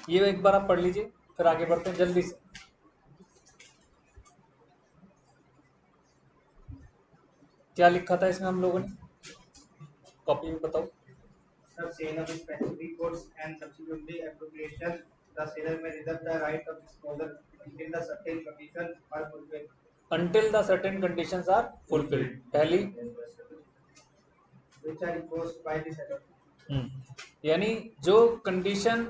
ये एक बार आप पढ़ लीजिए, फिर आगे बढ़ते हैं जल्दी से। क्या लिखा था इसमें हम लोगों ने, कॉपी में बताओ। The sale of specific goods and subsequently appropriation, the seller may reserve the right of disposal until the certain conditions are fulfilled. Until the certain conditions are fulfilled, पहली Which are imposed by the seller. यानी जो condition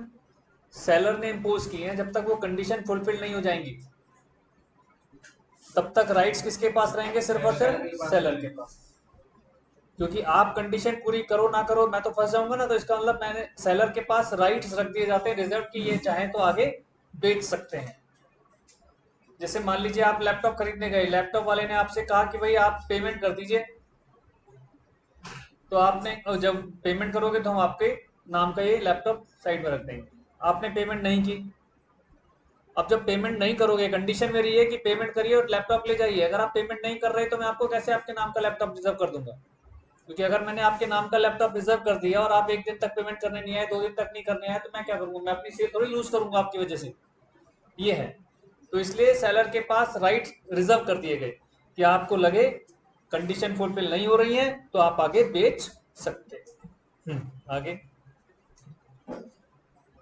seller ने impose की हैं, जब तक वो condition fulfil नहीं हो जाएंगी तब तक राइट्स किसके पास रहेंगे, सिर्फ और सिर्फ सेलर के पास। क्योंकि आप कंडीशन पूरी करो ना करो मैं तो फंस जाऊंगा ना, तो इसका मतलब मैंने सेलर के पास राइट्स रख दिए जाते हैं रिजर्व की, ये चाहे तो आगे बेच सकते हैं। जैसे मान लीजिए आप लैपटॉप खरीदने गए, लैपटॉप वाले ने आपसे कहा कि भाई आप पेमेंट कर दीजिए, तो आपने जब पेमेंट करोगे तो हम आपके नाम का ये लैपटॉप साइड में रख देंगे। आपने पेमेंट नहीं की, अब जब पेमेंट नहीं करोगे, कंडीशन मेरी ये कि पेमेंट करिए और लैपटॉप ले जाइए, अगर आप पेमेंट नहीं कर रहे तो मैं आपको कैसे आपके नाम का लैपटॉप रिजर्व कर दूंगा। क्योंकि अगर मैंने आपके नाम का लैपटॉप रिजर्व कर दिया और आप एक दिन तक पेमेंट करने नहीं आए, 2 दिन तक नहीं करने आए, तो मैं क्या करूंगा, मैं अपनी सेल थोड़ी लूज करूंगा आपकी वजह से। ये है, तो इसलिए सेलर के पास राइट रिजर्व कर दिए गए कि आपको लगे कंडीशन फुलफिल नहीं हो रही है तो आप आगे बेच सकते। आगे,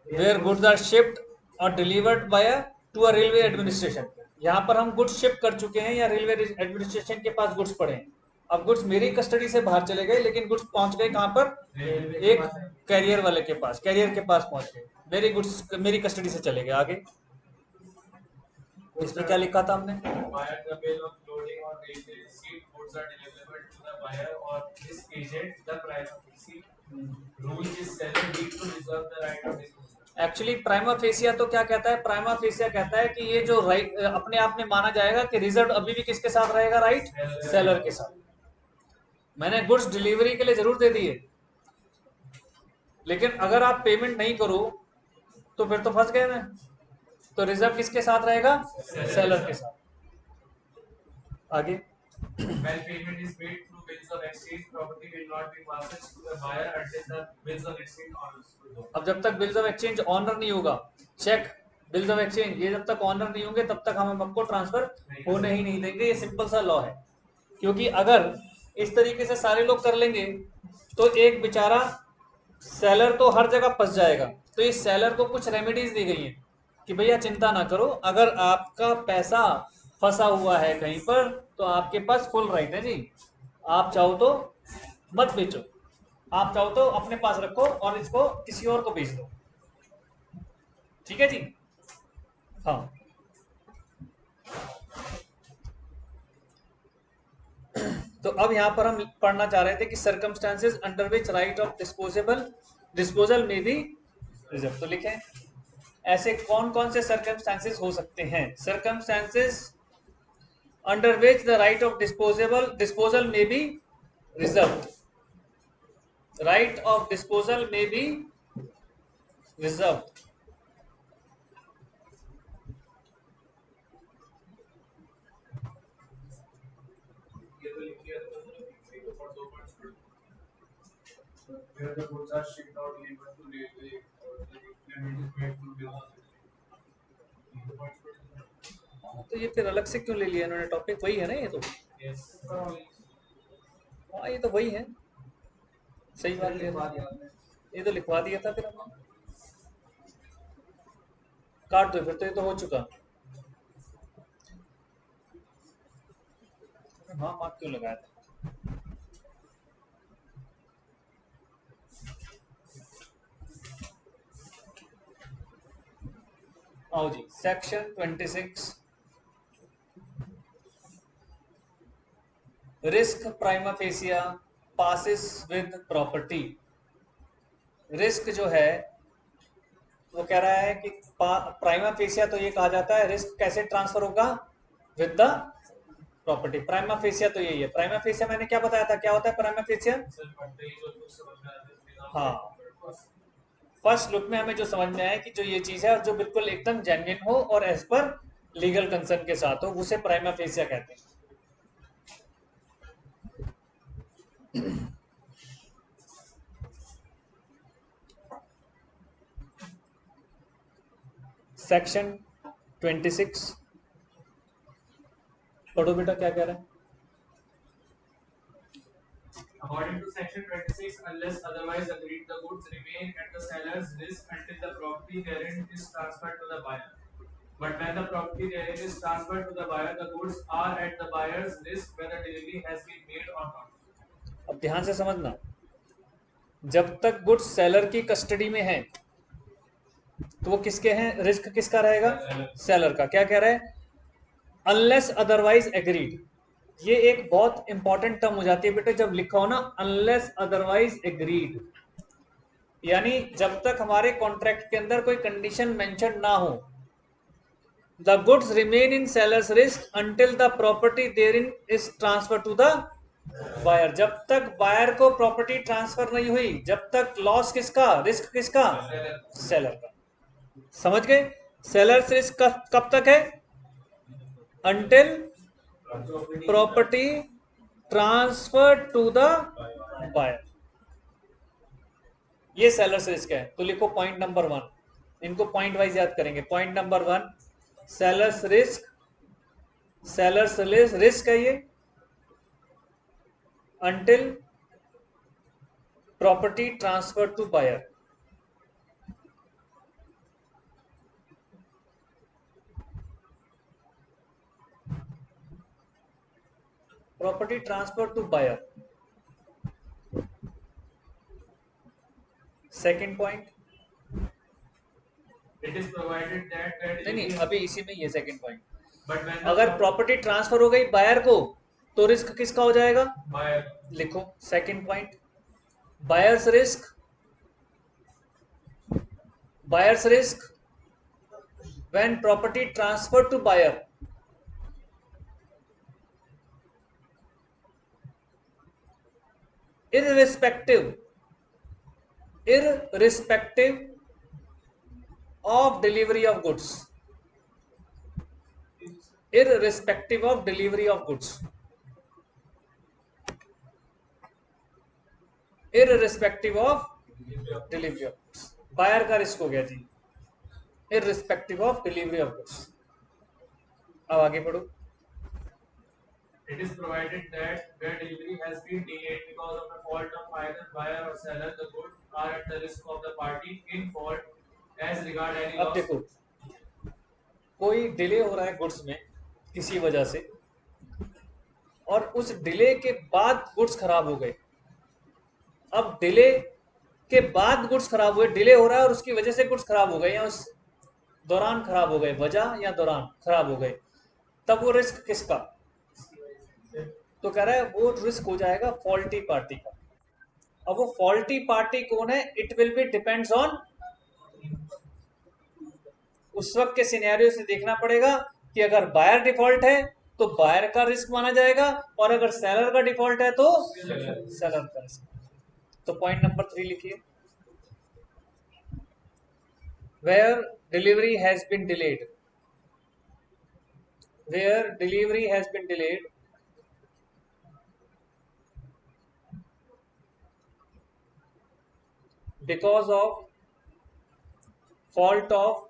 वेयर गुड्स आर शिप्ड और delivered by to a railway administration. यहाँ पर हम गुड्स शिफ्ट कर चुके हैं या रेलवे एडमिनिस्ट्रेशन के पास गुड्स पड़े हैं। अब गुड्स मेरी कस्टडी से बाहर चले गए, लेकिन गुड्स पहुंच गए कहाँ पर, एक कैरियर वाले के पास, कैरियर के पास पहुंच गए, मेरे गुड्स मेरी कस्टडी से चले गए। आगे इसमें क्या लिखा था हमने, Buyer the bill of loading or railway receipt, goods are deliverable to the buyer or his agent the price of receipt. Rule is seller need to reserve the right of disposal. Actually prima fascia तो क्या कहता है, prima fascia कहता है कि ये जो right अपने आप में माना जाएगा कि रिजर्व अभी भी किसके साथ रहेगा, राइट सेलर के साथ। मैंने गुड्स डिलीवरी के लिए जरूर दे दिए, लेकिन अगर आप पेमेंट नहीं करो तो फिर तो फंस गए मैं, तो रिजर्व किसके साथ रहेगा, सेलर के साथ। आगे, When payment is made through bills of exchange, property will not be passed to the buyer until the bills of exchange are resolved. अब जब तक बिल्स ऑफ एक्सचेंज ऑनर नहीं होगा, चेक, बिल्स ऑफ एक्सचेंज, ये जब तक honour नहीं होंगे तब तक हम आपको ट्रांसफर होने ही नहीं देंगे। ये सिंपल सा लॉ है। क्योंकि अगर इस तरीके से सारे लोग कर लेंगे तो एक बेचारा सेलर तो हर जगह फंस जाएगा। तो इस सेलर को कुछ रेमेडीज दी गई हैं कि भैया चिंता ना करो, अगर आपका पैसा फंसा हुआ है कहीं पर तो आपके पास फुल राइट है जी। आप चाहो तो मत बेचो, आप चाहो तो अपने पास रखो और इसको किसी और को बेच दो। ठीक है जी। हाँ, तो अब यहाँ पर हम पढ़ना चाह रहे थे कि circumstances under which right of disposal में भी रिजर्व, तो लिखें ऐसे कौन कौन से सर्कमस्टांसेस हो सकते हैं। Circumstances under which the right of disposal may be reserved, right of disposal may be reserved. Where the goods are shipped or delivered to railway or the payment is made through bills of तो ये फिर अलग से क्यों ले लिया इन्होंने, topic वही है ना ये तो। yes. हाँ ये तो वही है, सही बात है, ये तो लिखवा दिया था फिर हमने। काट दो फिर, तो ये तो हो चुका। हाँ मार्क क्यों लगाया था। आओ जी, section 26, risk prima facie passes with property. Risk जो है वो कह रहा है कि प्राइमा फेसिया तो ये कहा जाता है रिस्क कैसे ट्रांसफर होगा, with the property. Prima fascia तो यही है। प्राइमा फेसिया मैंने क्या बताया था, क्या होता है प्राइमा फेसिया। हाँ, फर्स्ट लुक में हमें जो समझ में आया कि जो ये चीज है और जो बिल्कुल एकदम जेन्युइन हो और एज पर लीगल कंसर्न के साथ हो, उसे प्राइमा फेसिया कहते हैं। सेक्शन 26 पढ़ो बेटा, क्या कह रहा है? According to section 26, unless otherwise agreed, the goods remain at the seller's risk until the property therein is transferred to the buyer. But when the property therein is transferred to the buyer, the goods are at the buyer's risk whether delivery has been made or not. अब ध्यान से समझना, जब तक goods seller की custody में है तो वो किसके हैं? रिस्क किसका रहेगा? सेलर का। क्या कह रहा है? Unless otherwise agreed. ये एक बहुत इंपॉर्टेंट टर्म हो जाती है बेटे जब लिखा हो ना, अनलेस अदरवाइज एग्रीड, यानी जब तक हमारे कॉन्ट्रैक्ट के अंदर कोई कंडीशन मेंशन ना हो। The goods remain in seller's risk until the property therein is transfer to the buyer. जब तक बायर को प्रॉपर्टी ट्रांसफर नहीं हुई, जब तक लॉस किसका, रिस्क किसका? सेलर का। समझ गए? सेलर्स रिस्क कब तक है? Until property transfer to the buyer. ये सेलर्स रिस्क है। तो लिखो पॉइंट नंबर 1, इनको पॉइंट वाइज याद करेंगे। Point number 1 seller's risk, seller's risk है ये until property transfer to buyer. Property transfer to buyer. Second point, It is provided that नहीं अभी इसी में ये सेकंड पॉइंट, but when अगर प्रॉपर्टी ट्रांसफर हो गई बायर को तो रिस्क किसका हो जाएगा? buyer लिखो second point, buyer's risk, buyer's risk when property transfer to buyer irrespective of delivery of goods, irrespective of delivery of goods, irrespective of delivery of goods। Buyer का risk हो गया जी, irrespective of delivery of goods। अब आगे बढ़ो। it is provided that where delivery has been delayed because of the fault of either buyer or seller, the goods are at the risk of the party in fault as regard any अब loss। देखो, कोई delay हो रहा है goods में किसी वजह से, और उस डिले के बाद गुड्स खराब हो गए। अब डिले के बाद गुड्स खराब हुए, डिले हो रहा है और उसकी वजह से गुड्स खराब हो गए, या उस दौरान खराब हो गए, वजह या दौरान खराब हो गए, तब वो रिस्क किसका? तो कह रहा है वो रिस्क हो जाएगा फॉल्टी पार्टी का। अब वो फॉल्टी पार्टी कौन है? It will be depends on, उस वक्त के सिनेरियो से देखना पड़ेगा कि अगर बायर डिफॉल्ट है तो बायर का रिस्क माना जाएगा, और अगर सेलर का डिफॉल्ट है तो सेलर का रिस्क। तो पॉइंट नंबर 3 लिखिए, where delivery has been delayed, where delivery has been delayed because of fault of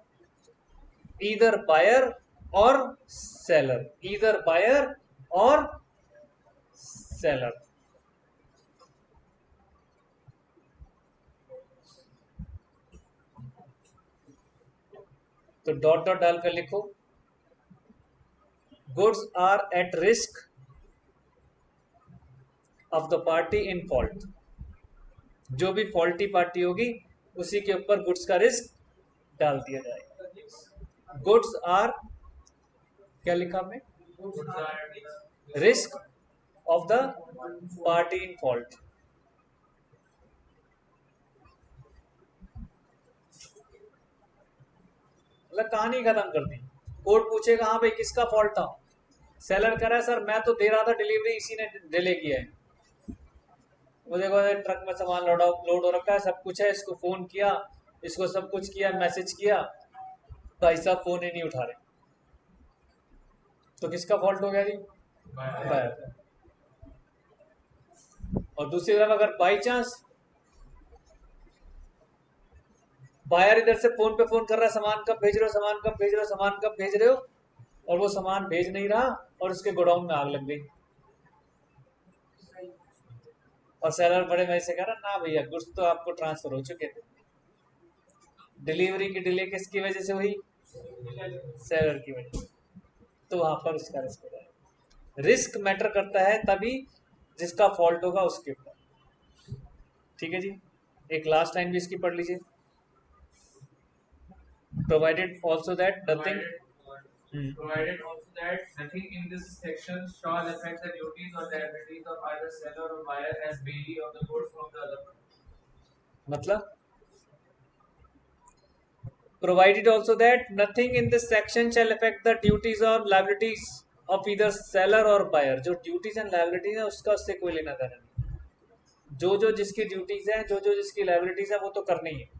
either buyer or seller, either buyer or seller। तो डॉट डॉट डालकर लिखो, goods are at risk of the party in fault. जो भी faulty party होगी उसी के ऊपर goods का रिस्क डाल दिया जाएगा। गुड्स आर, क्या लिखा हमने? Risk of the party in fault. मतलब कहानी खत्म कर दी। कोर्ट पूछेगा हाँ भाई किसका फॉल्ट था? सेलर कह रहा है सर मैं तो दे रहा था डिलीवरी, इसी ने डिले किया है। वो देखो ट्रक में सामान लोड हो रखा है, सब कुछ है, इसको फोन किया, इसको सब कुछ किया, मैसेज किया, भाई साहब फोन ही नहीं उठा रहे। तो किसका फॉल्ट हो गया जी? बायर का। और दूसरी तरफ अगर बाई चांस बायर इधर से फोन पे फोन कर रहा है, सामान कब भेज रहे हो, सामान कब भेज रहे हो, सामान कब भेज रहे हो, और वो सामान भेज नहीं रहा और उसके गोडाउन में आग लग गई। और सेलर बड़े मजे से कह रहा ना भैया गुड्स तो आपको ट्रांसफर हो चुके थे। डिलीवरी की डिले किसकी वजह से हुई? सेलर की वजह से। तो वहां पर उसका रिस्क हो जाएगा। रिस्क मैटर करता है तभी जिसका फॉल्ट होगा उसके ऊपर। ठीक है जी, एक लास्ट लाइन भी इसकी पढ़ लीजिए। Provided also that nothing Provided also that nothing in this section shall affect the duties or liabilities of either seller or buyer as bailey of the goods from the other party. मतलब provided also that nothing in this section shall affect the duties or liabilities of either seller or buyer। जो duties and liabilities है उसका उससे कोई लेना देना नहीं। जो जो जिसकी ड्यूटीज है, जो जो जिसकी लाइबिलिटीज है वो तो करनी है।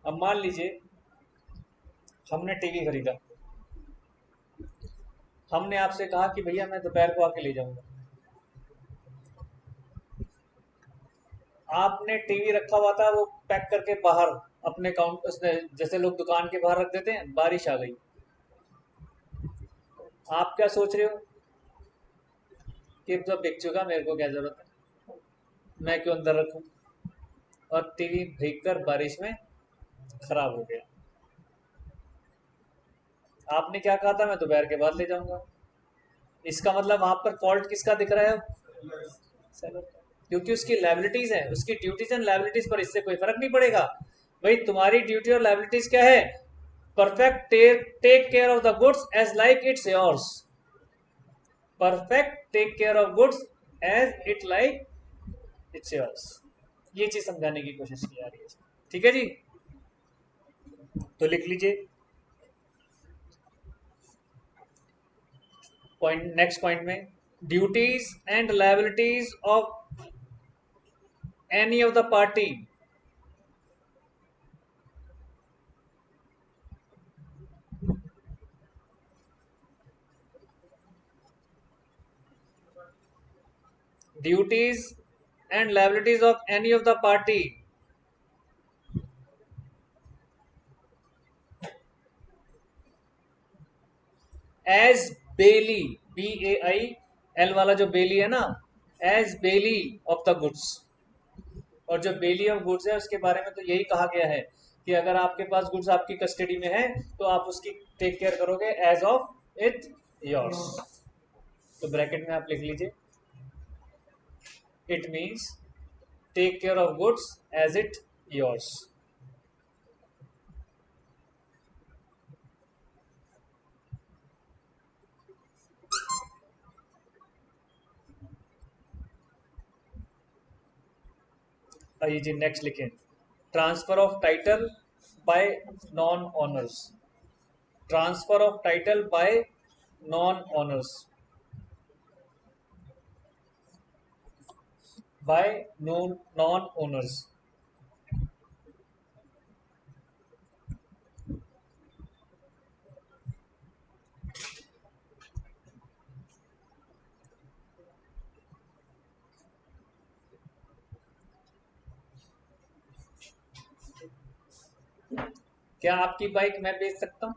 अब मान लीजिए हमने टीवी खरीदा, हमने आपसे कहा कि भैया मैं दोपहर को आके ले जाऊंगा। आपने टीवी रखा हुआ था वो पैक करके बाहर अपने काउंट उसने, जैसे लोग दुकान के बाहर रख देते हैं, बारिश आ गई। आप क्या सोच रहे हो कि तो बिक चुका, मेरे को क्या जरूरत है, मैं क्यों अंदर रखूं। और टीवी भीगकर बारिश में खराब हो गया। आपने क्या कहा था, मैं दोपहर के बाद ले जाऊंगा। इसका मतलब वहां पर फॉल्ट किसका दिख रहा है? सेलर का। क्योंकि उसकी लाइबिलिटीज है, उसकी ड्यूटीज एंड लाइबिलिटीज पर इससे कोई फर्क नहीं पड़ेगा। भाई तुम्हारी ड्यूटी और लाइबिलिटीज क्या है? Perfect take care of the goods as like it's yours. Perfect take care of goods as it like it's yours. ये चीज समझाने की कोशिश की जा रही है। ठीक है जी, तो लिख लीजिए पॉइंट, नेक्स्ट पॉइंट में duties and liabilities of any of the party duties and liabilities of any of the party as bailey, BAIL वाला जो बेली है ना, as bailey of the goods। और जो बेली ऑफ गुड्स है उसके बारे में तो यही कहा गया है कि अगर आपके पास गुड्स आपकी कस्टडी में है तो आप उसकी टेक केयर करोगे एज ऑफ इट योर्स। तो ब्रैकेट में आप लिख लीजिए it means take care of goods as it yours. आइए जी नेक्स्ट लिखें, transfer of title by non owners. Transfer of title by non owners, by non owners. क्या आपकी बाइक मैं बेच सकता हूं?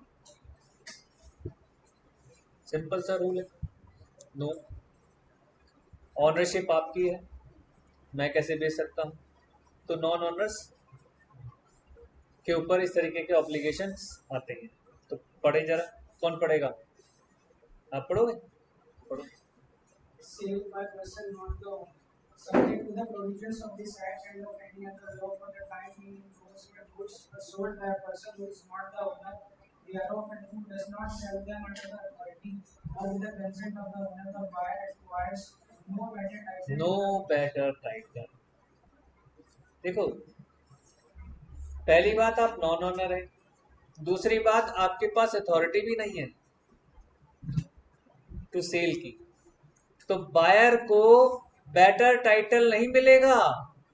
सिंपल सा रूल है, नो। ऑनरशिप आपकी है, मैं कैसे बेच सकता हूं? तो नॉन ऑनर्स के ऊपर इस तरीके के ऑब्लिगेशंस आते हैं। तो पढ़े जरा, कौन पढ़ेगा? आप पढ़ोगे? पढ़ो। Sale by person not the owner, subject to the provisions of this act and of any other law for the time being in force where goods are sold by a person who is not the owner thereof and who does not sell them under the authority or with the consent of the owner. The buyer acquires no better title. No better title. देखो, पहली बात आप non honour है, दूसरी बात आपके पास authority भी नहीं है टू सेल की, तो बायर को बेटर टाइटल नहीं मिलेगा।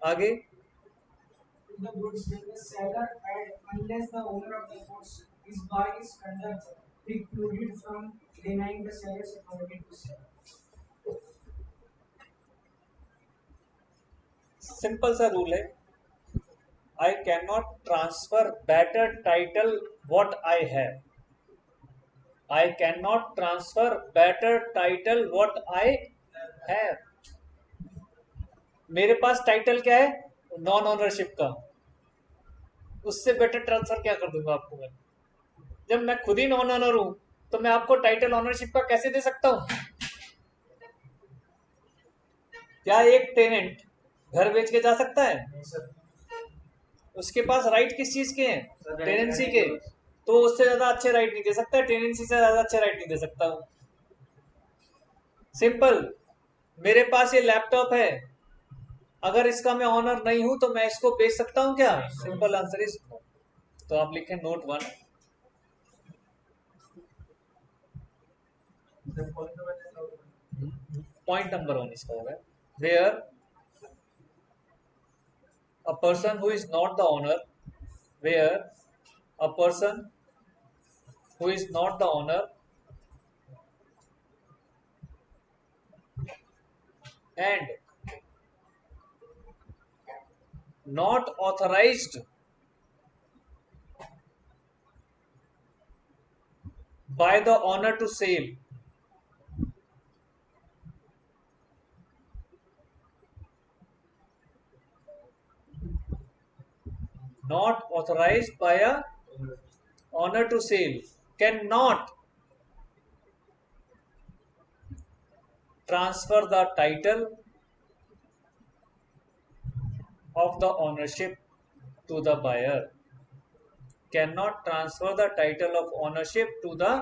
आगे The goods that the seller had unless the owner of the goods is by his conduct precluded from denying the seller's authority to sell. Simple सा रूल है, I cannot transfer better title what I have. I cannot transfer better title what I have. मेरे पास title क्या है? Non ownership का. उससे better transfer क्या कर दूंगा आपको मैं? जब मैं खुद ही नॉन ओनर हूं तो मैं आपको टाइटल ओनरशिप का कैसे दे सकता हूं? क्या एक टेनेंट घर बेच के जा सकता है? उसके पास राइट किस चीज के हैं? टेनेंसी के. तो उससे ज्यादा अच्छे राइट नहीं दे सकता, टेनेंसी से ज्यादा अच्छे राइट नहीं दे सकता हूं. सिंपल. मेरे पास ये लैपटॉप है, अगर इसका मैं ऑनर नहीं हूं तो मैं इसको बेच सकता हूं क्या? Simple answer is no. तो आप लिखें नोट 1. पॉइंट नंबर 1 इसका होगा, where a person who is not the owner, where a person who is not the owner and not authorized by the owner to sell, not authorized by a owner to sell, cannot transfer the title of the ownership to the buyer, cannot transfer the title of ownership to the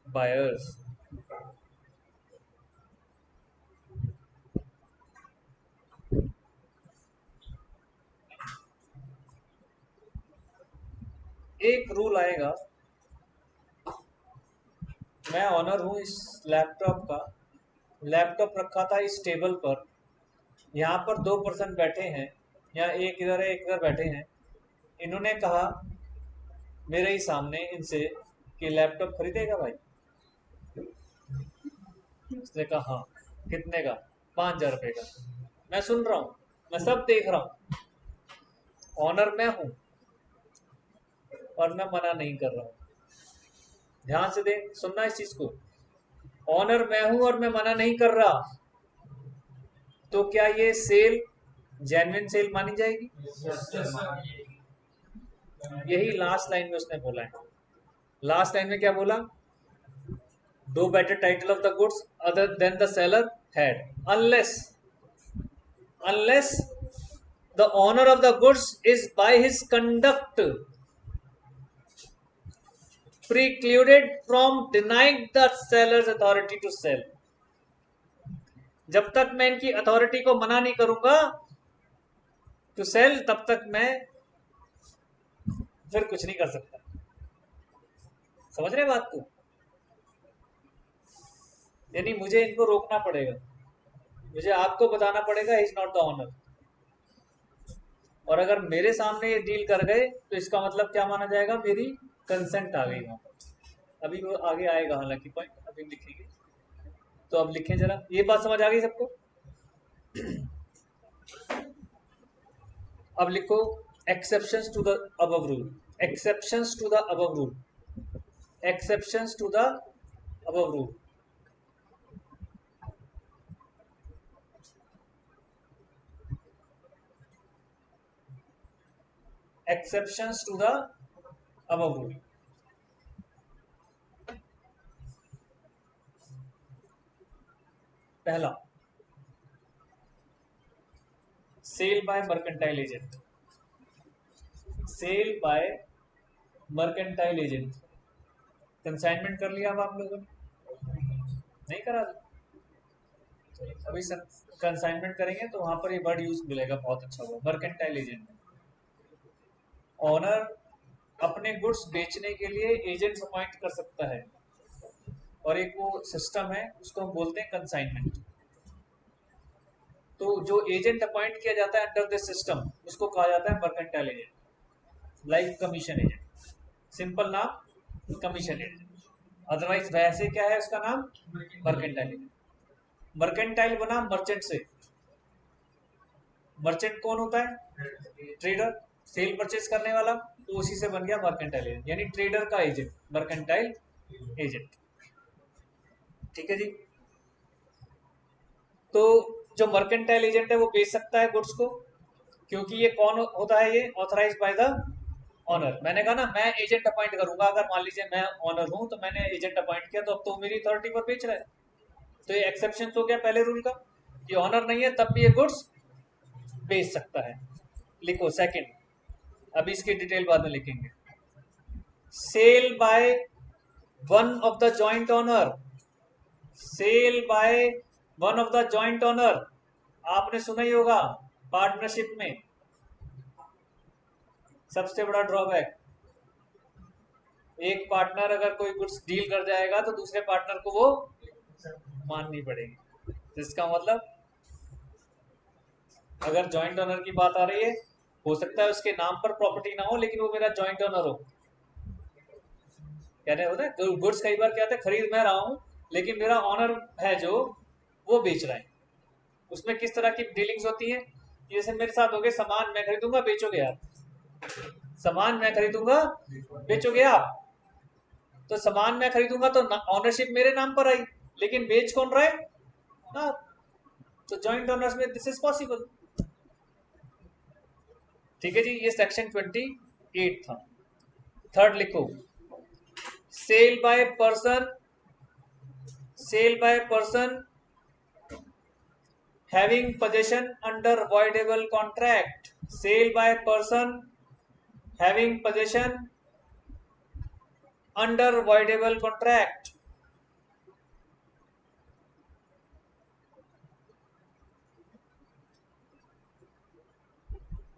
buyers. एक rule आएगा, मैं honour हूं इस laptop का, laptop रखा था इस table पर, यहाँ पर 2 पर्सन बैठे हैं, यहाँ एक इधर है एक इधर बैठे हैं. इन्होंने कहा मेरे ही सामने इनसे कि लैपटॉप खरीदेगा भाई? उसने कहा हाँ. कितने का? 5,000 रुपये का. मैं सुन रहा हूँ, मैं सब देख रहा हूँ, ऑनर मैं हूं और मैं मना नहीं कर रहा हूं. ध्यान से देख, सुनना इस चीज को. ऑनर मैं हूं और मैं मना नहीं कर रहा, तो क्या ये सेल जेन्युइन सेल मानी जाएगी? यही लास्ट लाइन में उसने बोला है. लास्ट लाइन में क्या बोला? दो better title of the goods other than the seller had, unless the owner of the goods is by his conduct precluded from denying the seller's authority to sell. जब तक मैं इनकी अथॉरिटी को मना नहीं करूंगा टू सेल, तब तक मैं फिर कुछ नहीं कर सकता. समझ रहे बात को? यानी मुझे इनको रोकना पड़ेगा, मुझे आपको बताना पड़ेगा he is not the owner. और अगर मेरे सामने ये डील कर गए तो इसका मतलब क्या माना जाएगा? मेरी कंसेंट आ गई वहां पर. अभी वो आगे आएगा हालांकि पॉइंट, अभी लिखेंगे. तो अब लिखें जरा, ये बात समझ आ गई सबको? अब लिखो exceptions to the above rule, exceptions to the above rule, exceptions to the above rule. Exceptions to the above rule. पहला, sale by mercantile agent. Sale by mercantile agent. Consignment कर लिया अब आप लोगों ने? नहीं करा? अभी कंसाइनमेंट करेंगे तो वहां पर ये वर्ड यूज मिलेगा, बहुत अच्छा हुआ. Mercantile agent. ऑनर अपने गुड्स बेचने के लिए एजेंट अपॉइंट कर सकता है, और एक वो सिस्टम है उसको हम बोलते हैं कंसाइनमेंट. तो जो एजेंट अपॉइंट किया जाता है अंडर दिस सिस्टम उसको कहा जाता है mercantile agent, like commission agent. Simple नाम कमीशन एजेंट, अदरवाइज वैसे क्या है उसका नाम? Mercantile agent. मर्केंटाइल बना मर्चेंट से. मर्चेंट कौन होता है? ट्रेडर. सेल परचेज करने वाला, तो उसी से बन गया मर्केंटाइल एजेंट, यानी ट्रेडर का एजेंट, मर्केंटाइल एजेंट। ठीक है जी। तो जो मर्केंटाइल एजेंट है वो बेच सकता है गुड्स को, क्योंकि ये कौन होता है, ये ऑथराइज बाय द ऑनर। मैंने कहा ना मैं एजेंट अपॉइंट करूंगा, अगर मान लीजिए मैं ऑनर हूं तो मैंने एजेंट अपॉइंट किया, तो अब तो मेरी अथॉरिटी पर बेच रहा है। तो ये एक्सेप्शन हो गया पहले रूल का कि ऑनर नहीं है तब भी ये गुड्स बेच सकता है। लिखो सेकंड, अभी इसकी डिटेल बाद में लिखेंगे। Sale by one of the joint owner, sale by one of the joint owner, आपने सुना ही होगा पार्टनरशिप में सबसे बड़ा ड्रॉबैक, एक पार्टनर अगर कोई गुड्स डील कर जाएगा तो दूसरे पार्टनर को वो माननी पड़ेगी। जिसका मतलब अगर जॉइंट ओनर की बात आ रही है, हो सकता है उसके नाम पर प्रॉपर्टी ना हो लेकिन वो मेरा जॉइंट ओनर हो। कहने होता है गुड्स कई बार क्या होता है, खरीद मैं रहा हूं लेकिन मेरा ऑनर है जो वो बेच रहा है। उसमें किस तरह की डीलिंग्स होती है, जैसे मेरे साथ हो गए, सामान मैं खरीदूंगा बेचोगे आप, सामान मैं खरीदूंगा बेचोगे आप। तो सामान मैं खरीदूंगा तो ऑनरशिप मेरे नाम पर आई, लेकिन बेच कौन रहा है ना, तो जॉइंट ओनर्स में दिस इज पॉसिबल। ठीक है जी, ये सेक्शन 28 था। थर्ड लिखो, sale by person, sale by person having possession under voidable contract, sale by person having possession under voidable contract.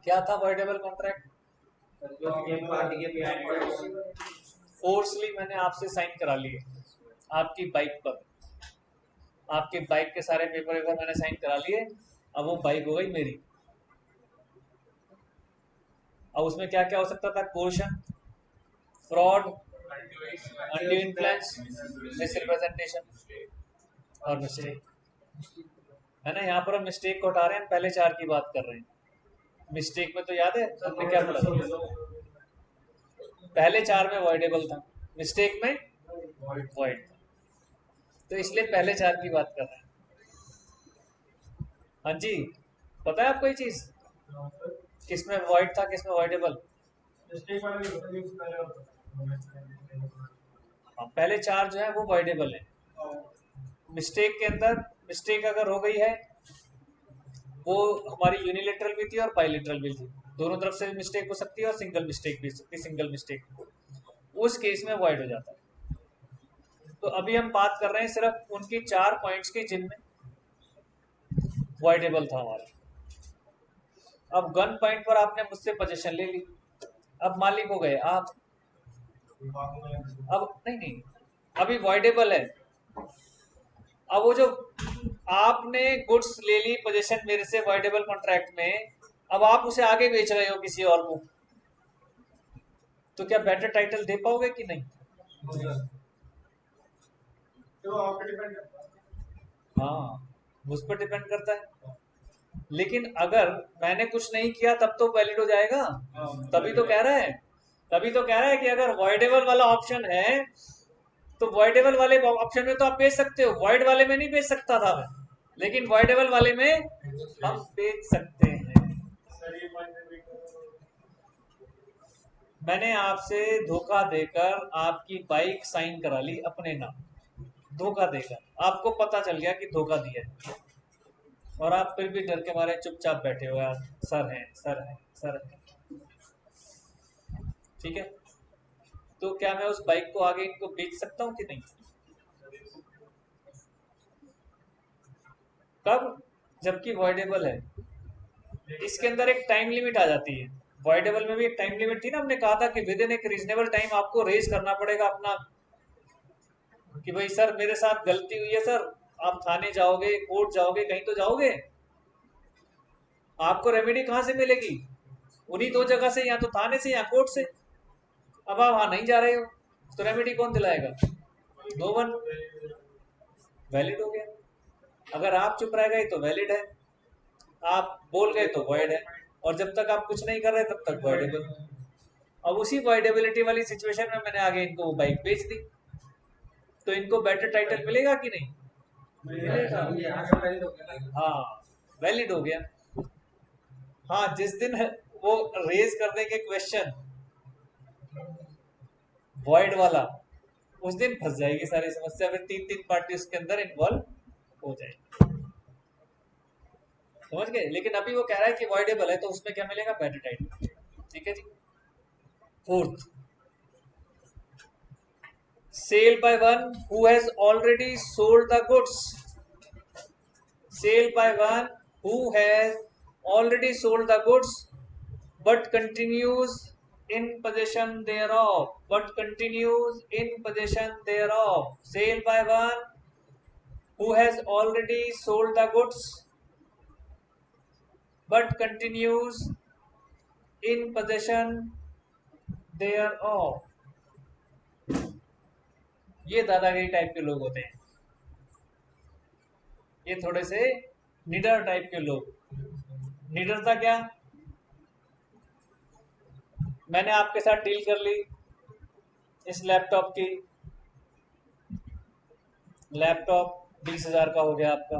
क्या था voidable कॉन्ट्रैक्ट? फोर्सली मैंने आपसे साइन करा लिए आपकी बाइक पर, आपके बाइक के सारे पेपर वेपर मैंने साइन करा लिए, अब वो बाइक हो गई मेरी। अब उसमें क्या क्या हो सकता था, coercion, fraud, undue influence, misrepresentation और मिस्टेक। है ना, यहाँ पर हम मिस्टेक को हटा रहे हैं, पहले चार की बात कर रहे हैं। मिस्टेक में तो याद है हमने क्या पढ़ा, पहले चार में वॉइडेबल था, मिस्टेक में वॉइड था, तो इसलिए पहले चार की बात कर रहे हैं। हाँ जी, पता है आपको ये चीज, किसमें वॉइड था किसमें वॉइडेबल? हाँ, पहले चार जो है वो वॉइडेबल है। मिस्टेक के अंदर मिस्टेक अगर हो गई है, वो हमारी यूनिलेटरल भी थी और बाइलेटरल भी थी, दोनों तरफ से मिस्टेक हो सकती है और सिंगल मिस्टेक भी हो सकती है, सिंगल मिस्टेक, उस केस में वॉइड हो जाता है। तो अभी हम बात कर रहे हैं सिर्फ उनकी 4 पॉइंट्स की जिनमें वॉइडेबल था हमारा। अब गन पॉइंट पर आपने मुझसे पोजीशन ले ली, अब मालिक हो गए आप, अब नहीं अभी वॉइडेबल है। अब वो जो आपने गुड्स ले ली पोजीशन मेरे से वॉइडेबल कॉन्ट्रैक्ट में, अब आप उसे आगे बेच रहे हो किसी और को, तो क्या बेटर टाइटल दे पाओगे कि नहीं? हाँ, मुझ पर डिपेंड करता है। लेकिन अगर मैंने कुछ नहीं किया तब तो वैलिड हो जाएगा, तभी तो कह रहा है, तभी तो कह रहा है कि अगर वॉइडेबल वाला ऑप्शन है तो वॉइडेबल वाले ऑप्शन में तो आप बेच सकते हो, वॉइड वाले में नहीं बेच सकता था मैं, लेकिन वॉइडेबल वाले में हम बेच सकते हैं। मैंने आपसे धोखा देकर आपकी बाइक साइन करा ली अपने नाम, धोखा देकर, आपको पता चल गया कि धोखा दिया है, और आप फिर भी डर के मारे चुपचाप बैठे हो, यार सर है सर है सर है। ठीक है, तो क्या मैं उस बाइक को आगे इनको बेच सकता हूँ कि नहीं? कब? जबकि वॉइडेबल है। इसके अंदर एक टाइम लिमिट आ जाती है, वॉइडेबल में भी एक टाइम लिमिट थी ना, हमने कहा था कि विद इन एक रीजनेबल टाइम आपको रेज करना पड़ेगा अपना, कि भाई सर मेरे साथ गलती हुई है सर, आप थाने जाओगे, कोर्ट जाओगे, कहीं तो जाओगे, आपको रेमेडी कहाँ से मिलेगी? उन्हीं दो जगह से, या तो थाने से या कोर्ट से। अब आप वहां नहीं जा रहे हो तो रेमेडी कौन दिलाएगा? नो वन, वैलिड हो गया। अगर आप चुप रह गए तो वैलिड है, आप बोल गए तो वॉइड है। और जब तक आप कुछ नहीं कर रहे तब तक वॉइडेबल। अब उसी वॉइडेबिलिटी वाली सिचुएशन में मैंने आगे इनको वो बाइक बेच दी, तो इनको बेटर टाइटल मिलेगा कि नहीं? मिलेगा। हाँ, वैलिड हो गया। हाँ, जिस दिन वो रेज कर देंगे क्वेश्चन वॉइड वाला, उस दिन फंस जाएगी सारी समस्या, फिर 3 पार्टी उसके अंदर इन्वॉल्व हो जाएगी। समझ गए? लेकिन अभी वो कह रहा है कि वॉइडेबल है, तो उसमें क्या मिलेगा? Better title. ठीक है जी। Fourth, sale by one who has already sold the goods. Sale by one who has already sold the goods but continues in possession thereof, but continues in possession thereof. Sale by one who has already sold the goods but continues in possession thereof. ये दादागिरी type के लोग होते हैं, ये थोड़े से निडर टाइप के लोग। निडरता क्या? मैंने आपके साथ डील कर ली इस लैपटॉप की, लैपटॉप 20,000 का हो गया आपका,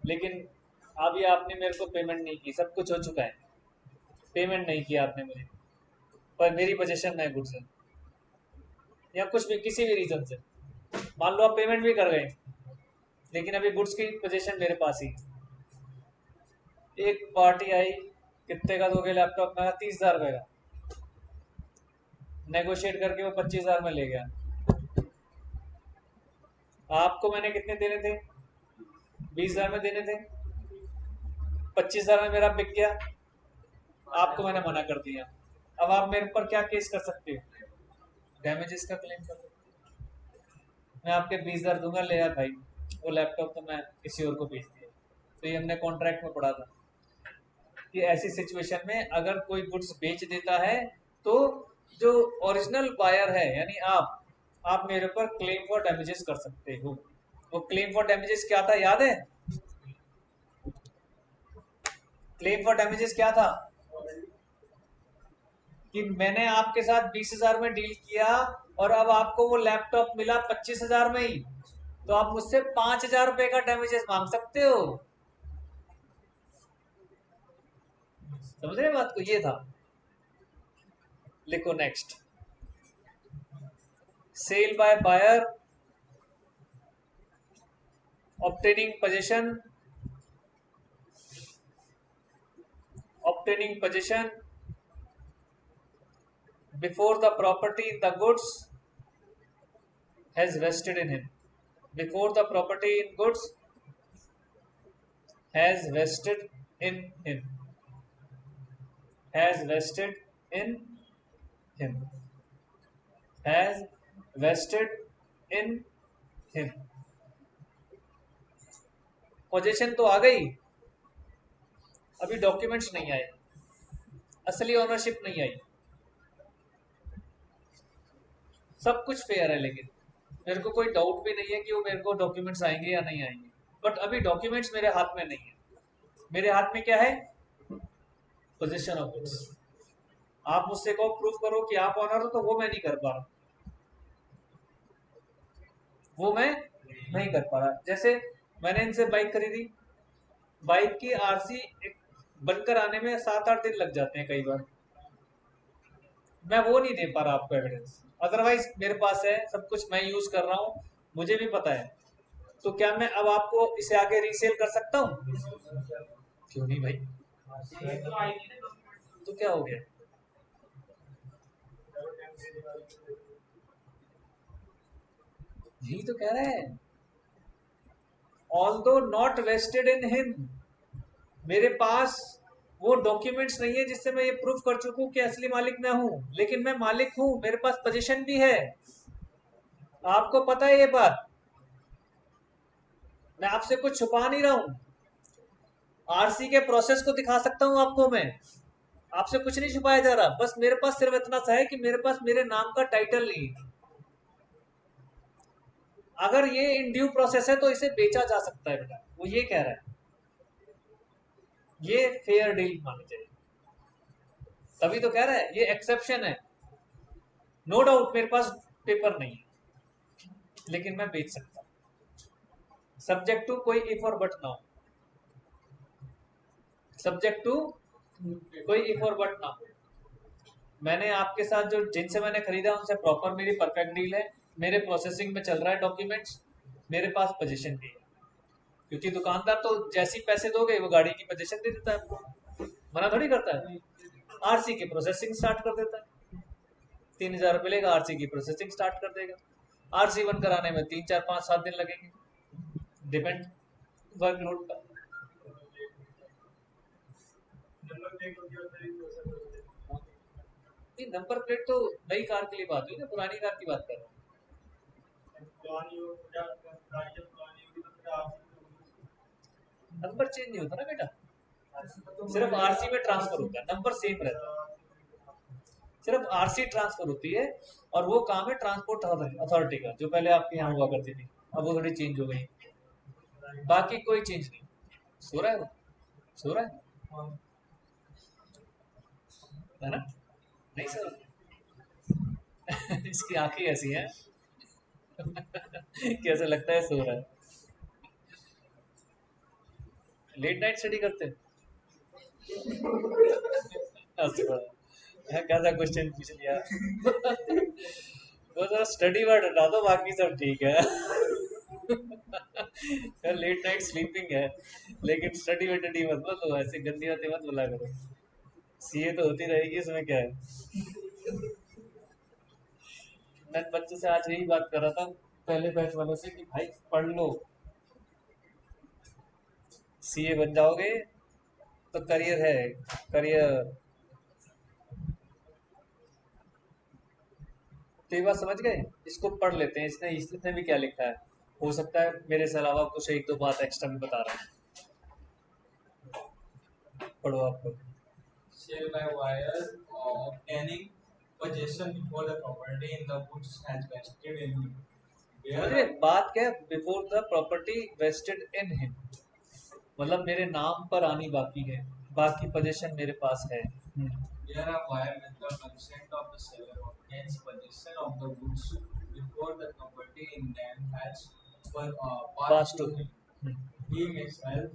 लेकिन अभी आपने मेरे को पेमेंट नहीं की। सब कुछ हो चुका है, पेमेंट नहीं किया आपने मुझे, पर मेरी पोजीशन में गुड्स है, या कुछ भी किसी भी रीजन से मान लो आप पेमेंट भी कर गए, लेकिन अभी गुड्स की पोजीशन मेरे पास ही है। एक पार्टी आई, कितने का दोगे लैपटॉप? मैं 30,000 रुपये का, नेगोशिएट करके वो 25,000 में ले गया। आपको मैंने कितने देने थे? 20,000 में देने थे, 25,000 में मेरा बिक गया, आपको मैंने मना कर दिया। अब आप मेरे पर क्या केस कर सकते हो? डैमेजेस का क्लेम कर सकते हो। मैं आपके 20,000 दूंगा, ले यार भाई वो लैपटॉप तो मैं किसी और को बेच दिया। तो ये हमने कॉन्ट्रैक्ट में पढ़ा था कि ऐसी सिचुएशन में अगर कोई गुड्स बेच देता है तो जो ओरिजिनल बायर है यानी आप मेरे पर क्लेम फॉर डैमेजेस कर सकते हो। वो क्लेम फॉर डैमेजेस क्या था, याद है? क्लेम फॉर डैमेजेस क्या था? कि मैंने आपके साथ 20,000 में डील किया और अब आपको वो लैपटॉप मिला 25,000 में ही, तो आप मुझसे 5,000 रुपए का डैमेजेस मांग सकते हो। समझ रहे बात को? ये था। लिखो next, sale by buyer obtaining possession before the property in the goods has vested in him. Before the property in goods has vested in him. Has vested in him. Has vested in him. Position तो आ गई, अभी documents नहीं आए, असली ownership नहीं आई। सब कुछ fair है, लेकिन मेरे को कोई डाउट भी नहीं है कि वो मेरे को डॉक्यूमेंट्स आएंगे या नहीं आएंगे, बट अभी डॉक्यूमेंट्स मेरे हाथ में नहीं है। मेरे हाथ में क्या है? Position of goods. आप मुझसे कहो प्रूफ करो कि आप ऑनर हो, तो वो मैं नहीं कर पा रहा, वो मैं नहीं कर पा रहा। जैसे मैंने इनसे बाइक खरीदी, बाइक की आरसी बनकर आने में 7-8 दिन लग जाते हैं कई बार, मैं वो नहीं दे पा रहा आपको एविडेंस। अदरवाइज मेरे पास है सब कुछ, मैं यूज कर रहा हूँ, मुझे भी पता है, तो क्या मैं अब आपको इसे आगे रीसेल कर सकता हूँ? क्यों नहीं भाई? तो क्या हो गया? यही तो कह रहे हैं, although not vested in him, मेरे पास वो डॉक्यूमेंट्स नहीं है जिससे मैं ये प्रूफ कर चुकूं कि असली मालिक मैं हूं, लेकिन मैं मालिक हूं, मेरे पास पोजीशन भी है। आपको पता है ये बात, मैं आपसे कुछ छुपा नहीं रहा हूं। आरसी के प्रोसेस को दिखा सकता हूं आपको, मैं आपसे कुछ नहीं छुपाया जा रहा, बस मेरे पास सिर्फ इतना सा है कि मेरे पास मेरे नाम का टाइटल नहीं है। अगर ये इन ड्यू प्रोसेस है तो इसे बेचा जा सकता है बेटा, वो ये कह रहा है। ये फेयर डील मानी जाएगी। तभी तो कह रहा है ये एक्सेप्शन है। नो डाउट मेरे पास पेपर नहीं है, लेकिन मैं बेच सकता हूं, सब्जेक्ट टू कोई इफ और बट ना हो, सब्जेक्ट टू कोई इफ और बट ना हो। मैंने आपके साथ जो जिनसे मैंने खरीदा उनसे प्रॉपर मेरी परफेक्ट डील है, मेरे प्रोसेसिंग में चल रहा है डॉक्यूमेंट्स, मेरे पास पोजीशन भी है। क्योंकि दुकानदार तो जैसे ही पैसे दोगे वो गाड़ी की पोजीशन दे देता है आपको, मना थोड़ी करता है। आरसी की प्रोसेसिंग स्टार्ट कर देता है, 3,000 रुपये लेगा, आरसी की प्रोसेसिंग स्टार्ट कर देगा। आरसी बन कराने में 3, 4, 5, 7 दिन लगेंगे, डिपेंड वर्कलोड पर। ये नंबर प्लेट तो नई कार के लिए बात हुई ना, पुरानी कार की बात कर रहा हूँ। नंबर चेंज नहीं होता ना बेटा, सिर्फ आरसी में ट्रांसफर होता है, नंबर सेम रहता है, सिर्फ आरसी ट्रांसफर होती है। और वो काम है ट्रांसपोर्ट अथॉरिटी का, जो पहले आपके यहाँ हुआ करती थी, अब वो थोड़ी चेंज हो गई, बाकी कोई चेंज नहीं। सो रहा है वो, सो रहा है ना, नहीं सर इसकी आंखें ऐसी हैं कैसे लगता है सो रहा है। लेट नाइट स्टडी करते हैं कैसा क्वेश्चन पूछ लिया वो जरा स्टडी वर्ड हटा दो, बाकी सब ठीक है लेट नाइट स्लीपिंग है, लेकिन स्टडी वेटडी मत लो, तो ऐसे गंदी बातें मत बोला करो। सीए तो होती रहेगी, इसमें क्या है। मैं बच्चों से आज यही बात कर रहा था, पहले बैच वालों से, कि भाई पढ़ लो, सीए बन जाओगे तो करियर है, करियर। तो ये बात समझ गए, इसको पढ़ लेते हैं, इसने भी क्या लिखा है, हो सकता है मेरे से अलावा कुछ एक दो बात एक्स्ट्रा भी बता रहा है। पढ़ो आपको। Sale by wire obtaining possession before the property in the goods has vested in him. समझे बात क्या है, before the property vested in him, मतलब मेरे नाम पर आनी बाकी है, बाकी पोजीशन मेरे पास है। Here a buyer with the consent of the seller obtains possession of the goods before the property in them has passed to him. He may sell.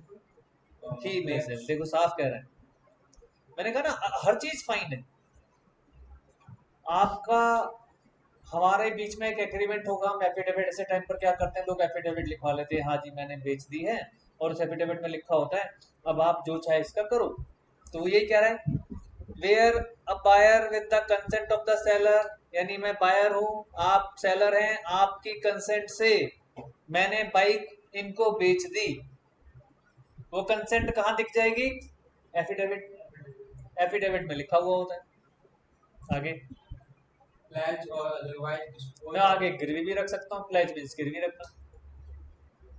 ही में से देखो साफ कह रहा है, मैंने कहा ना हर चीज फाइन है। आपका हमारे बीच में एक एग्रीमेंट होगा, हम एफिडेविट ऐसे टाइम पर क्या करते हैं, लोग एफिडेविट लिखवा लेते हैं, हाँ जी मैंने बेच दी है, और उस एफिडेविट में लिखा होता है अब आप जो चाहे इसका करो। तो वो यही कह रहा है, where a buyer with the consent of the seller, यानी मैं बायर हूँ, आप सेलर हैं, आपकी कंसेंट से मैंने बाइक इनको बेच दी। वो कंसेंट कहाँ दिख जाएगी, एफिडेविट, एफिडेविट में लिखा हुआ होता है। आगे Pledge or otherwise dispose. मैं आगे गिरवी भी रख सकता हूँ, प्लेज में गिरवी रखना,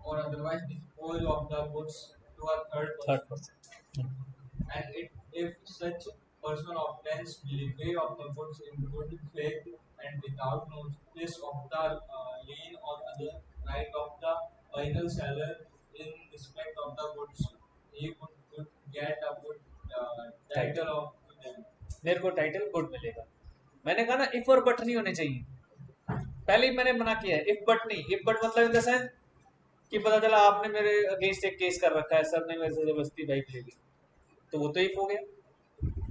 Or otherwise dispose of the goods to a third third person. Person. And if such person obtains delivery of the goods in good faith and without notice of the lien or other right of the original seller in respect of the goods, he would get a good title of them. मेरे को title good मिलेगा। मैंने कहा ना if और but नहीं होने चाहिए, पहले ही मैंने मना किया है, इफ बट नहीं। इफ बट मतलब इन द सेंस कि पता चला आपने मेरे अगेंस्ट एक केस कर रखा है, सर ने मेरे से जबरदस्ती बाइक ले ली, तो वो तो इफ हो गया,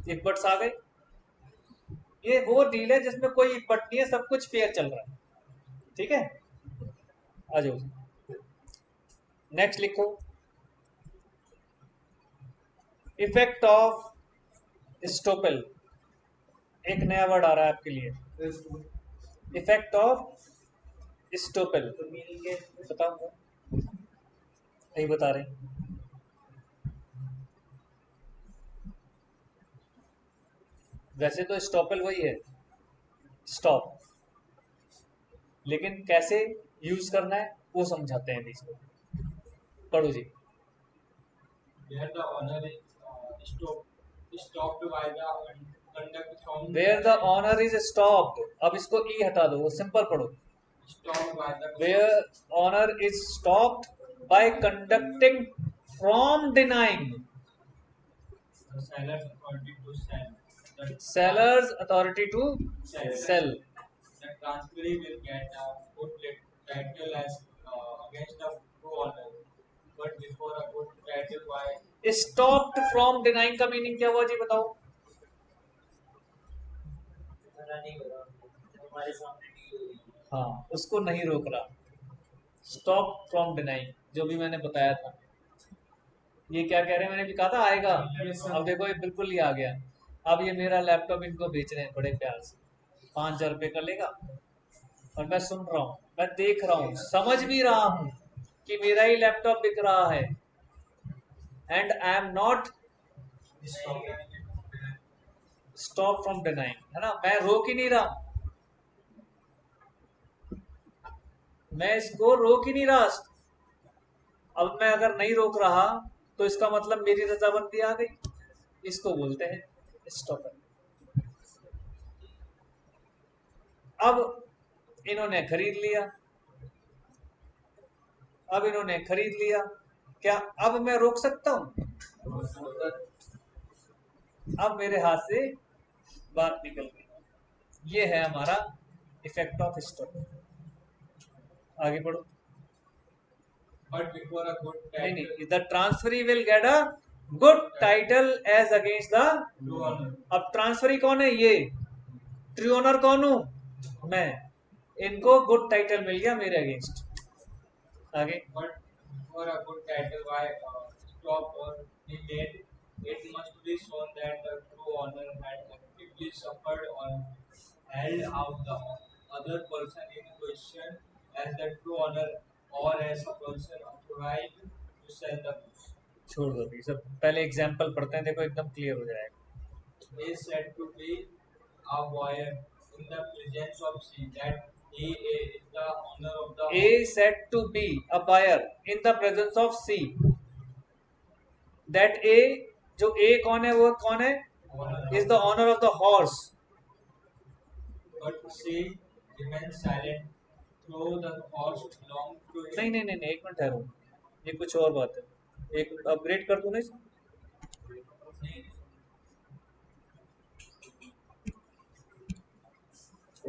इफ बट्स आ गए। ये वो डील है जिसमें कोई इफ बट नहीं है, सब कुछ फेयर चल रहा है, ठीक है। आ जाओ नेक्स्ट लिखो, इफेक्ट ऑफ स्टोपेल, एक नया वर्ड आ रहा है आपके लिए, इफेक्ट ऑफ स्टोपेल, बताऊंगा नहीं बता रहे। वैसे तो स्टॉपेल वही है, स्टॉप, लेकिन कैसे यूज करना है वो समझाते हैं बीच में। पढ़ो जी। Where the owner is stopped by the conduct from where the owner is stopped, अब इसको ई हटा दो, वो सिंपल पढ़ो, stopped by the where owner is stopped by conducting from denying the seller's authority to sell. The seller's authority to sell. The transferee will get a good title as against the true owner, but before a good title by stopped from denying का meaning क्या हुआ जी बताओ? हाँ, उसको नहीं रोक रहा. Stop from denying, जो भी मैंने बताया था. ये क्या कह रहे हैं, मैंने भी कहा था आएगा. अब देखो ये बिल्कुल ही आ गया. अब ये मेरा लैपटॉप इनको बेच रहे हैं बड़े प्यार से, 5,000 रुपये का लेगा. और मैं सुन रहा हूँ, मैं देख रहा हूँ, समझ भी रहा हूँ कि मेरा ही लैपटॉप बिक रहा है. And I am not stop from denying, है ना. मैं रोक ही नहीं रहा, मैं इसको रोक ही नहीं रहा. अब मैं अगर नहीं रोक रहा तो इसका मतलब मेरी रजामंदी आ गई. इसको बोलते हैं स्टॉपर. अब इन्होंने खरीद लिया, अब इन्होंने खरीद लिया, क्या अब मैं रोक सकता हूं? अब मेरे हाथ से बात निकल गई. ये है हमारा इफेक्ट ऑफ स्टॉप. आगे बढ़ो. but before a good नहीं title नहीं, the transferee will get a good title as against the. true owner. अब ट्रांसफरी कौन है? ये. ट्रू ओनर कौन हूं? मैं. इनको गुड टाइटल मिल गया मेरे अगेंस्ट. आगे. But for a good title by stop or be made, it must be shown that the true owner had actively suffered or held out the other person in question as the true owner or as a person authorized to sell the goods. छोड़ दो ये सब, पहले example पढ़ते हैं, देखो एकदम clear हो जाएगा. Is said to be a buyer in the presence of C that he is the owner of the A said to be a buyer in the presence of C that A, जो A कौन है, वो कौन है? owner, Is the owner of the horse. but C remains silent though the horse belongs to him. नहीं नहीं नहीं नहीं, एक मिनट ठहरो, ये कुछ और बात है. एक मिनट अपग्रेड कर दूं ना इसको.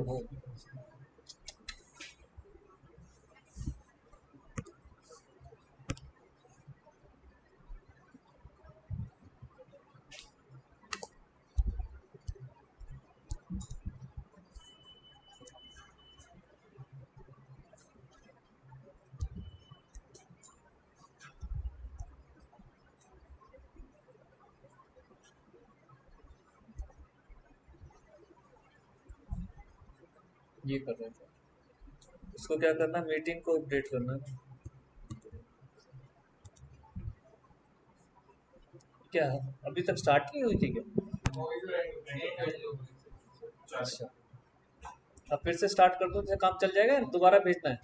ओहो. ये कर रहे थे, इसको क्या करना, मीटिंग को अपडेट करना. क्या अभी तक स्टार्ट नहीं हुई थी क्या? अच्छा, अब फिर से स्टार्ट कर दूं तो काम चल जाएगा, दोबारा भेजना है?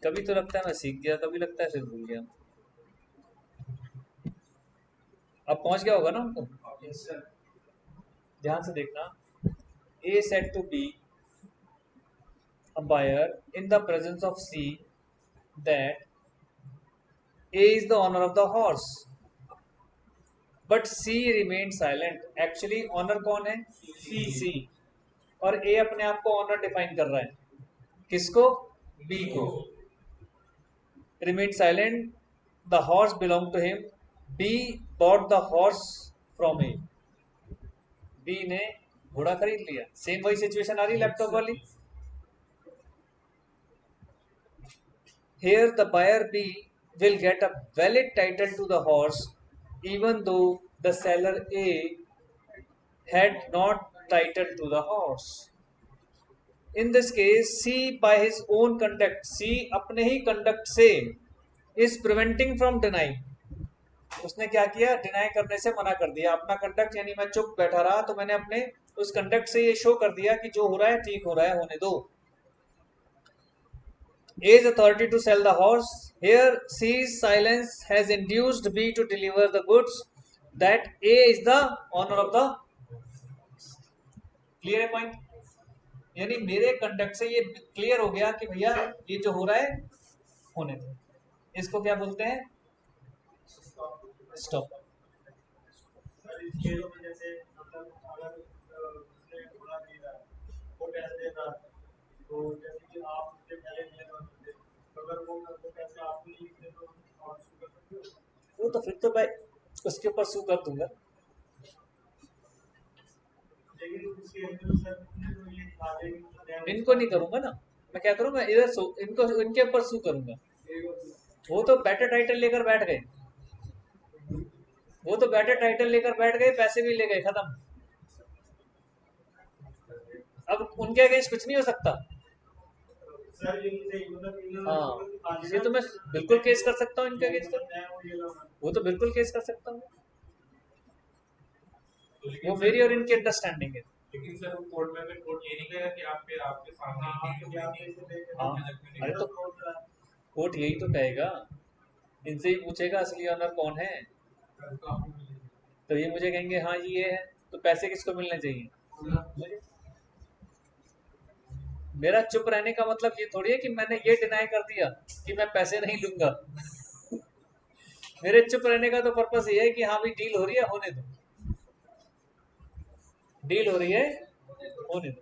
कभी तो लगता है मैं सीख गया, कभी लगता है फिर भूल गया. अब पहुंच गया होगा ना उनको? ध्यान से देखना. A said to B, a buyer in the presence of C, that A is the owner of the horse, but C remained silent. Actually owner कौन है? C. और A अपने आप को owner डिफाइन कर रहा है. किसको? B को. Remained silent. The horse belonged to him. B bought the horse from A. B ने घोड़ा खरीद लिया. सेम वही सिचुएशन आ रही लैपटॉप वाली. Here the buyer B will get a valid title to the horse even though the seller A had not title to the horse. In this case, C by his own conduct, C अपने ही conduct से is preventing from denying. उसने क्या किया? Deny करने से मना कर दिया. अपना कंडक्ट, यानी मैं चुप बैठा रहा तो मैंने अपने उस कंडक्ट से ये शो कर दिया कि जो हो रहा है ठीक हो रहा है, होने दो. A's authority to sell the horse. Here C's silence has induced B to deliver the goods. That A is the owner of the. Clear है पॉइंट? यानी मेरे कंडक्ट से ये क्लियर हो गया कि भैया ये जो हो रहा है होने दो। इसको क्या बोलते हैं? स्टॉप। सर इस केस में जैसे मतलब अगर उसने थोड़ा नहीं रहा वो पैसे देता है तो जैसे कि आप उसके पहले दिए थे तो अगर वो पैसे आपको नहीं मिलते तो आप उसको कर सकते हो। वो तो फिर तो मैं उसके ऊपर सू कर दूंगा। लेकिन उस केस में तो सर तो ये दिखा देंगे मतलब इनको नहीं करूंगा ना, मैं क्या करूंगा इधर इनको इनके ऊपर सू करूंगा। वो तो बेटर टाइटल लेकर बैठ गए, वो तो बेटर टाइटल लेकर बैठ गए, पैसे भी ले गए, खत्म। अब उनके अगेंस्ट कुछ नहीं हो सकता। सर ये नहीं मतलब हाँ, ये तो मैं बिल्कुल केस कर सकता हूँ इनके अगेंस्ट, वो तो बिल्कुल केस कर सकता हूँ। वो मेरी और इनकी अंडरस्टैंडिंग है। लेकिन सर वो कोर्ट में फिर कोर्ट ये नहीं कहेगा कि आपके सामने हाँ, अरे तो कोर्ट यही तो कहेगा, इनसे ही पूछेगा असली ऑनर कौन है, तो ये मुझे कहेंगे हाँ जी ये है, तो पैसे किसको मिलने चाहिए? मुझे। मेरा चुप रहने का मतलब ये थोड़ी है कि मैंने ये डिनाई कर दिया कि मैं पैसे नहीं लूंगा। मेरे चुप रहने का तो पर्पस ये है कि हाँ भाई डील हो रही है, होने दो, डील हो रही है, होने दो।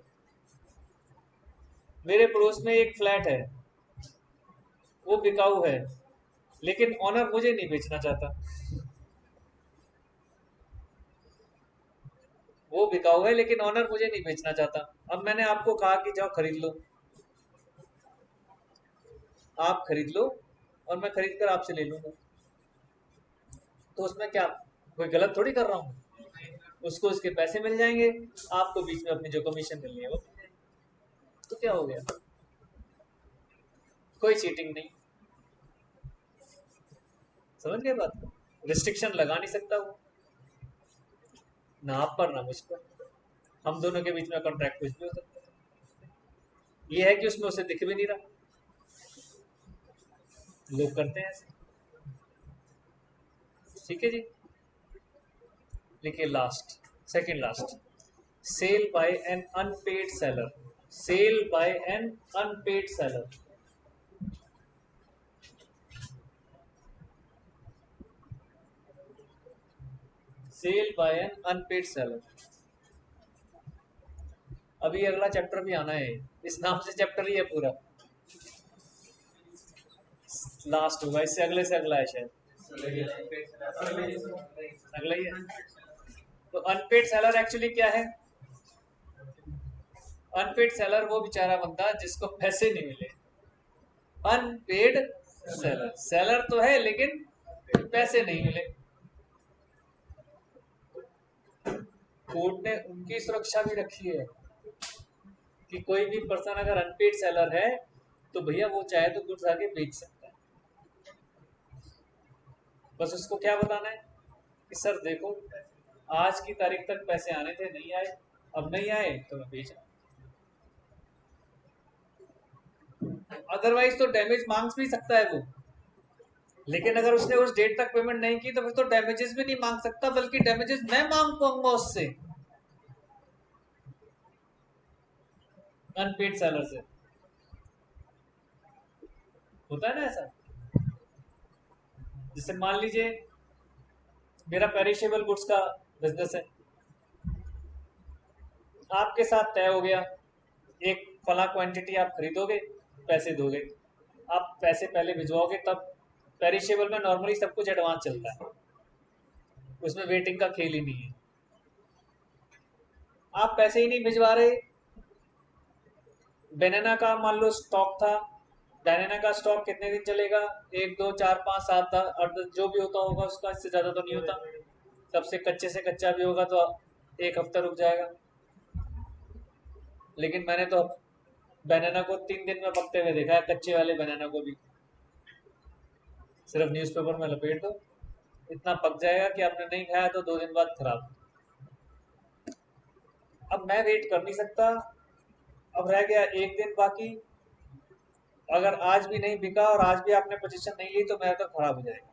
मेरे पड़ोस में एक फ्लैट है, वो बिकाऊ है, लेकिन ऑनर मुझे नहीं बेचना चाहता। वो बिकाऊ है लेकिन ऑनर मुझे नहीं बेचना चाहता। अब मैंने आपको कहा कि जाओ खरीद लो, आप खरीद लो और मैं खरीद कर आपसे ले लूंगा, तो उसमें क्या कोई गलत थोड़ी कर रहा हूँ? उसको उसके पैसे मिल जाएंगे, आपको बीच में अपनी जो कमीशन मिलनी है वो मिल जाएगी, तो क्या हो गया? कोई चीटिंग नहीं। समझ गए बात को? रिस्ट्रिक्शन लगा नहीं सकता वो, ना आप पर ना मुझ पर। हम दोनों के बीच में कॉन्ट्रैक्ट कुछ भी हो सकता है। ये है कि उसमें उसे दिख भी नहीं रहा, लोग करते हैं ऐसे। ठीक है जी, लिखिए last, second last, sale by an unpaid seller, sale by an unpaid seller. Sale by an unpaid seller. अभी अगला चैप्टर भी आना है, इस नाम से चैप्टर ही है पूरा, लास्ट होगा, इससे अगले से अगला है शायद, अगला ही है। तो अनपेड सेलर एक्चुअली क्या है? अनपेड सेलर वो बेचारा बंदा जिसको पैसे नहीं मिले, अनपेड सेलर। सेलर तो है लेकिन पैसे नहीं मिले। कोर्ट ने उनकी सुरक्षा भी रखी है कि कोई भी पर्सन अगर अनपेड सेलर है तो भैया वो चाहे तो गुड्स आगे बेच सकता है। बस उसको क्या बताना है कि सर देखो आज की तारीख तक पैसे आने थे, नहीं आए, अब नहीं आए तो मैं बेच रहा हूं। अदरवाइज तो डैमेज मांग भी सकता है वो, लेकिन अगर उसने उस डेट तक पेमेंट नहीं की तो फिर तो डैमेजेस भी नहीं मांग सकता, बल्कि डैमेजेस मैं मांग पाऊंगा उससे, अनपेड सेलर से। होता है ना ऐसा? जैसे मान लीजिए मेरा पेरिशेबल गुड्स का बिजनेस है, आपके साथ तय हो गया एक फला क्वांटिटी आप खरीदोगे, पैसे दोगे, आप पैसे पहले भिजवाओगे तब। पेरिशेबल में नॉर्मली सब कुछ एडवांस चलता है, उसमें वेटिंग का खेल ही नहीं है। आप पैसे ही नहीं भिजवा रहे, बनाना का मान लो स्टॉक था, बनाना का स्टॉक कितने दिन चलेगा? 1 2 4 5 7 8 10 जो भी होता होगा उसका, इससे ज्यादा तो नहीं होता। सबसे कच्चे से कच्चा भी होगा तो 1 हफ्ता रुक जाएगा, लेकिन मैंने तो बनाना को 3 दिन में पकते हुए देखा है, कच्चे वाले बनाना को भी। सिर्फ न्यूज़पेपर में लपेट दो, इतना पक जाएगा कि आपने नहीं खाया तो 2 दिन बाद खराब। अब मैं वेट कर नहीं सकता, अब रह गया 1 दिन बाकी, अगर आज भी नहीं बिका और आज भी आपने पोजीशन नहीं ली तो मेरा तो खराब हो जाएगा।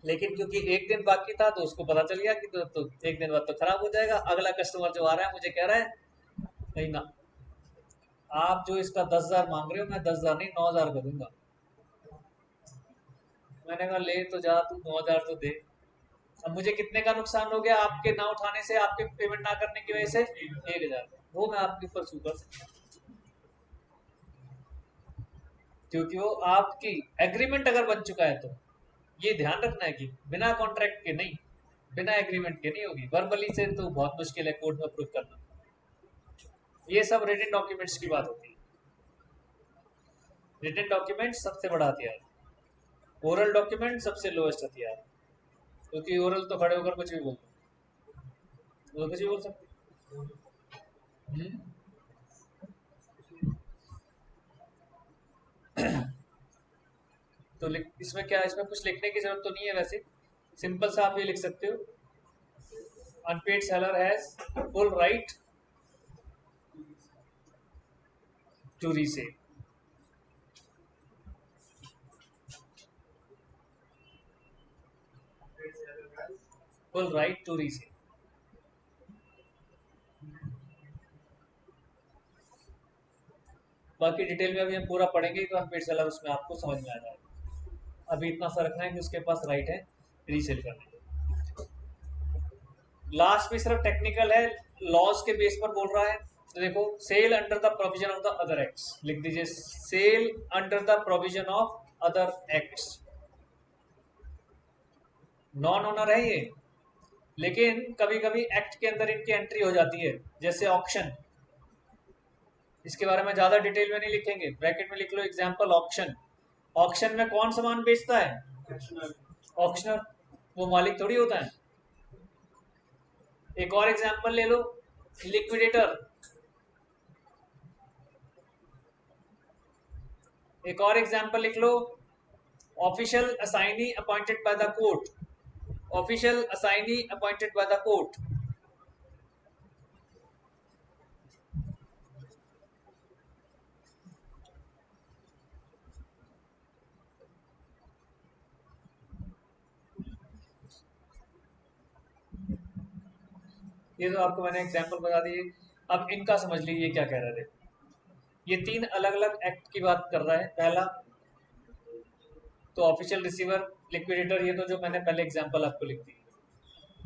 लेकिन क्योंकि 1 दिन बाकी था तो उसको पता चल गया कि तो 1 दिन बाद तो खराब हो जाएगा। अगला कस्टमर जो आ रहा है मुझे कह रहा है नहीं ना, आप जो इसका 10,000 मांग रहे हो मैं 10,000 नहीं 9,000 का दूंगा। मैंने कहा ले तो जा तू, 9,000 तो दे। अब मुझे कितने का नुकसान हो गया आपके ना उठाने से, आपके पेमेंट ना करने की वजह से? 1,000। वो मैं आपके ऊपर सू कर सकता हूँ, क्योंकि वो आपकी एग्रीमेंट अगर बन चुका है तो। ये ध्यान रखना है कि बिना कॉन्ट्रैक्ट के नहीं, बिना एग्रीमेंट के नहीं होगी। वर्बली से तो बहुत मुश्किल है कोर्ट में प्रूव करना। ये सब रिटन डॉक्यूमेंट्स की बात होती है। रिटन डॉक्यूमेंट सबसे बड़ा हथियार, ओरल डॉक्यूमेंट सबसे लोएस्ट हथियार, क्योंकि ओरल तो खड़े होकर कुछ भी बोल वो कुछ भी बोल सकते। हम्म? तो इसमें क्या, इसमें कुछ लिखने की जरूरत तो नहीं है वैसे, सिंपल सा आप ये लिख सकते हो, unpaid seller has full right to resale. Full right to resale. बाकी डिटेल में अभी हम पूरा पढ़ेंगे तो अनपेड सेलर उसमें आपको समझ में आ जाएगा। अभी इतना सा रखना है कि उसके पास राइट है रीसेल करने का। लास्ट में सिर्फ टेक्निकल है, लॉज के बेस पर बोल रहा है। तो देखो, sale under the provision of the other acts लिख दीजिए, sale under the provision of other acts. Non owner है ये, लेकिन कभी कभी एक्ट के अंदर इनकी एंट्री हो जाती है, जैसे ऑक्शन। इसके बारे में ज्यादा डिटेल में नहीं लिखेंगे, ब्रैकेट में लिख लो एग्जांपल ऑक्शन। ऑक्शन में कौन सामान बेचता है? ऑक्शनर, वो मालिक थोड़ी होता है। एक और एग्जांपल ले लो, लिक्विडेटर। एक और एग्जांपल लिख लो, official assignee appointed by the court. Official assignee appointed by the court. ये तो आपको मैंने एग्जांपल बता दिए। अब इनका समझ लीजिए क्या कह रहे थे। ये 3 अलग अलग एक्ट की बात कर रहा है। पहला तो ऑफिशियल रिसीवर, लिक्विडेटर, ये तो जो मैंने पहले एग्जांपल आपको लिख दी।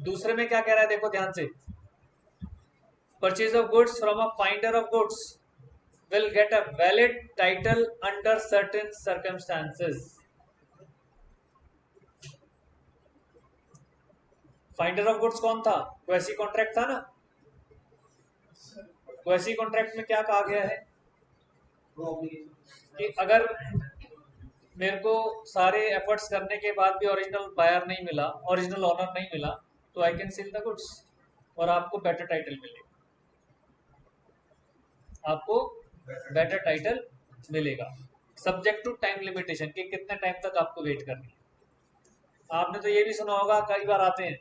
दूसरे में क्या कह रहा है, देखो ध्यान से, purchase of goods from a finder of goods will get a valid title under certain circumstances. Finder of goods कौन था? क्वेसी कॉन्ट्रैक्ट था ना। क्वेसी कॉन्ट्रैक्ट में क्या कहा गया है कि अगर मेरे को सारे एफर्ट्स करने के बाद भी ओरिजिनल बायर नहीं मिला, ओरिजिनल ओनर नहीं मिला, तो I can sell the goods और आपको बेटर टाइटल मिलेगा। आपको बेटर टाइटल मिलेगा, सब्जेक्ट टू टाइम लिमिटेशन, कि कितने टाइम तक आपको वेट करनी है। आपने तो ये भी सुना होगा, कई बार आते हैं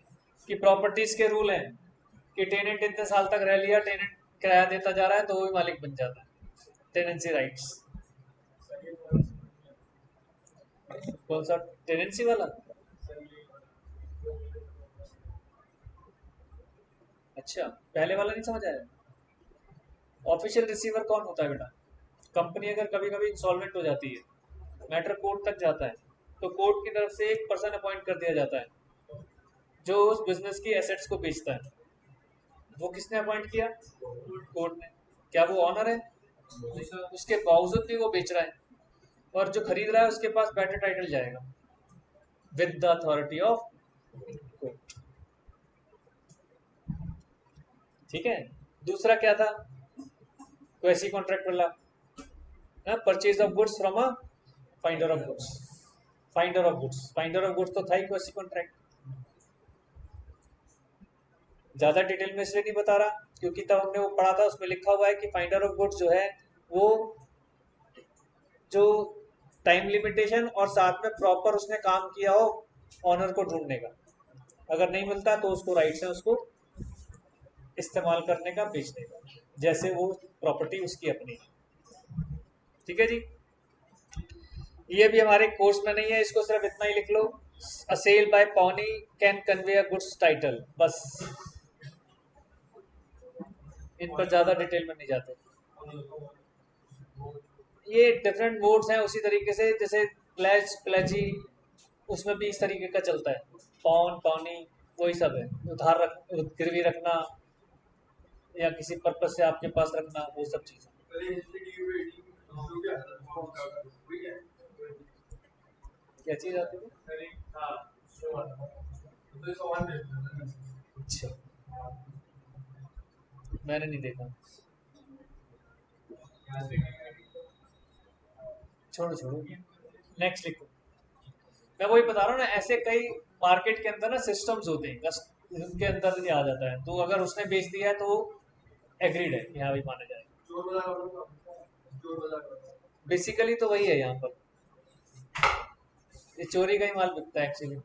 कि प्रॉपर्टीज के रूल हैं कि टेनेंट इतने साल तक रह लिया, टेनेंट किराया देता जा रहा है तो वो भी मालिक बन जाता है, टेनेंसी राइट्स। कौन सा टेनेंसी वाला? अच्छा, पहले वाला नहीं समझ आया। ऑफिशियल रिसीवर कौन होता है बेटा? कंपनी अगर कभी कभी इंसॉल्वेंट हो जाती है, मैटर कोर्ट तक जाता है, तो कोर्ट की तरफ से एक पर्सन अपॉइंट कर दिया जाता है जो उस बिजनेस की एसेट्स को बेचता है। वो किसने अपॉइंट किया? कोर्ट ने। क्या वो ऑनर है? उसके बावजूद भी वो बेच रहा है, और जो खरीद रहा है उसके पास बेटर टाइटल जाएगा with the authority of court. ठीक है। दूसरा क्या था? क्वेसी कॉन्ट्रैक्ट वाला, purchase of goods from a finder of goods. Finder of goods, finder of goods तो था ही क्वेसी कॉन्ट्रैक्ट। ज्यादा डिटेल में इसलिए नहीं बता रहा क्योंकि तब हमने वो पढ़ा था, उसमें लिखा हुआ है कि फाइंडर ऑफ गुड्स जो है वो जो टाइम लिमिटेशन और साथ में प्रॉपर उसने काम किया हो ऑनर को ढूंढने का, अगर नहीं मिलता तो उसको राइट्स है उसको इस्तेमाल करने का, बेचने का, जैसे वो प्रॉपर्टी उसकी अपनी। ठीक है जी। ये भी हमारे कोर्स में नहीं है, इसको सिर्फ इतना ही लिख लो, a sale by pawnee can convey a goods title, बस। इन पर ज्यादा डिटेल में नहीं जाते। ये डिफरेंट मोड्स हैं, उसी तरीके से जैसे प्लेज, प्लेजी, उसमें भी इस तरीके का चलता है, पौन पौनी वही सब है, उधार रख गिरवी रखना या किसी पर्पज से आपके पास रखना, वो सब चीज़ें। क्या चीज़ आती है? अच्छा, मैंने नहीं देखा। छोड़ो छोड़ो, नेक्स्ट लिखो। मैं वही बता रहा हूँ ना, ऐसे कई मार्केट के अंदर ना सिस्टम्स होते हैं, बस उनके अंदर ये आ जाता है, तो अगर उसने बेच दिया है तो एग्रीड है, यहाँ भी माना जाएगा। बेसिकली तो वही है यहाँ पर, ये चोरी का ही माल बिकता है एक्चुअली।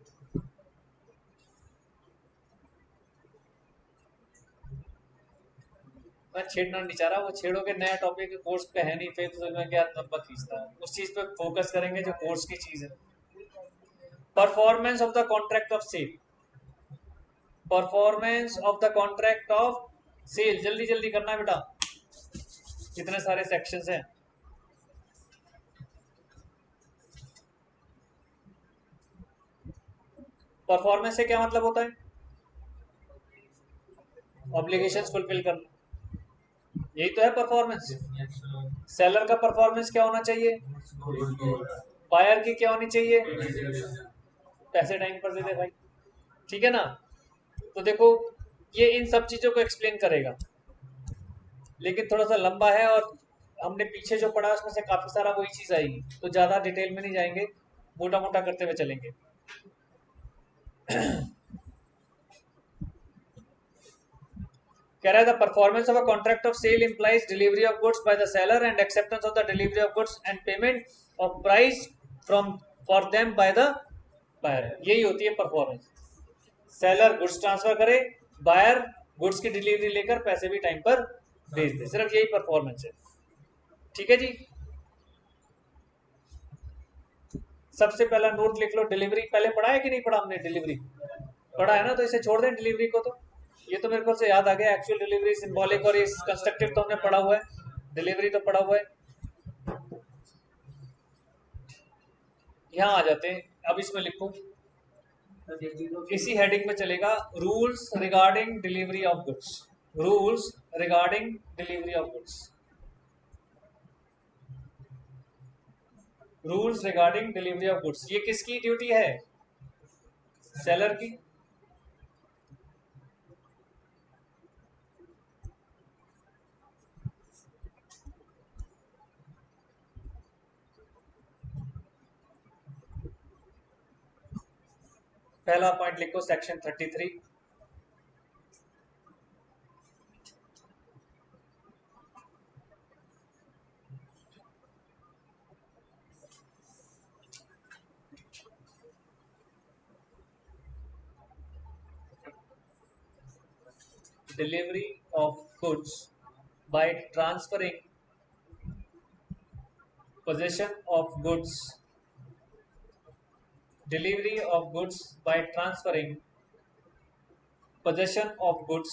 मैं छेड़ना नहीं चाह रहा, वो छेड़ोगे नया टॉपिक कोर्स पे है नहीं, फिर तो मैं क्या लंबा खींचता है, उस चीज पे फोकस करेंगे जो कोर्स की चीज है। Performance of the contract of sale, performance of the contract of sale, जल्दी जल्दी करना बेटा, कितने सारे सेक्शंस हैं। परफॉर्मेंस से क्या मतलब होता है? ऑब्लिगेशंस फुलफिल करना, यही तो है परफॉर्मेंस। सेलर का परफॉर्मेंस क्या होना चाहिए? बायर की क्या होनी चाहिए? पैसे टाइम पर दे दे भाई, ठीक है ना। तो देखो, ये इन सब चीजों को एक्सप्लेन करेगा, लेकिन थोड़ा सा लंबा है, और हमने पीछे जो पढ़ा उसमें से काफी सारा वही चीज आएगी, तो ज्यादा डिटेल में नहीं जाएंगे, मोटा मोटा करते हुए चलेंगे। कह रहा है the performance of a contract of sale implies delivery of goods by the seller and acceptance of the delivery of goods and payment of price from for them by the buyer, यही होती है performance. Seller goods transfer करे, buyer goods की delivery लेकर पैसे भी time पर भेज दे, सिर्फ यही परफॉर्मेंस है, ठीक है जी। सबसे पहला नोट लिख लो, डिलीवरी पहले पढ़ा है कि नहीं पढ़ा हमने? डिलीवरी पढ़ा है ना, तो इसे छोड़ दें डिलीवरी को, तो ये तो मेरे को से याद आ गया, एक्चुअल डिलीवरी, सिंबॉलिक और इस कंस्ट्रक्टिव तो हमने पढ़ा हुआ है, डिलीवरी तो पढ़ा हुआ है। यहाँ आ जाते हैं, अब इसमें लिखो, इसी हेडिंग में चलेगा, rules regarding delivery of goods, rules regarding delivery of goods, rules regarding delivery of goods. ये किसकी ड्यूटी है? सेलर की। पहला पॉइंट लिखो, section 33, delivery of goods by transferring possession of goods, delivery of goods by transferring possession of goods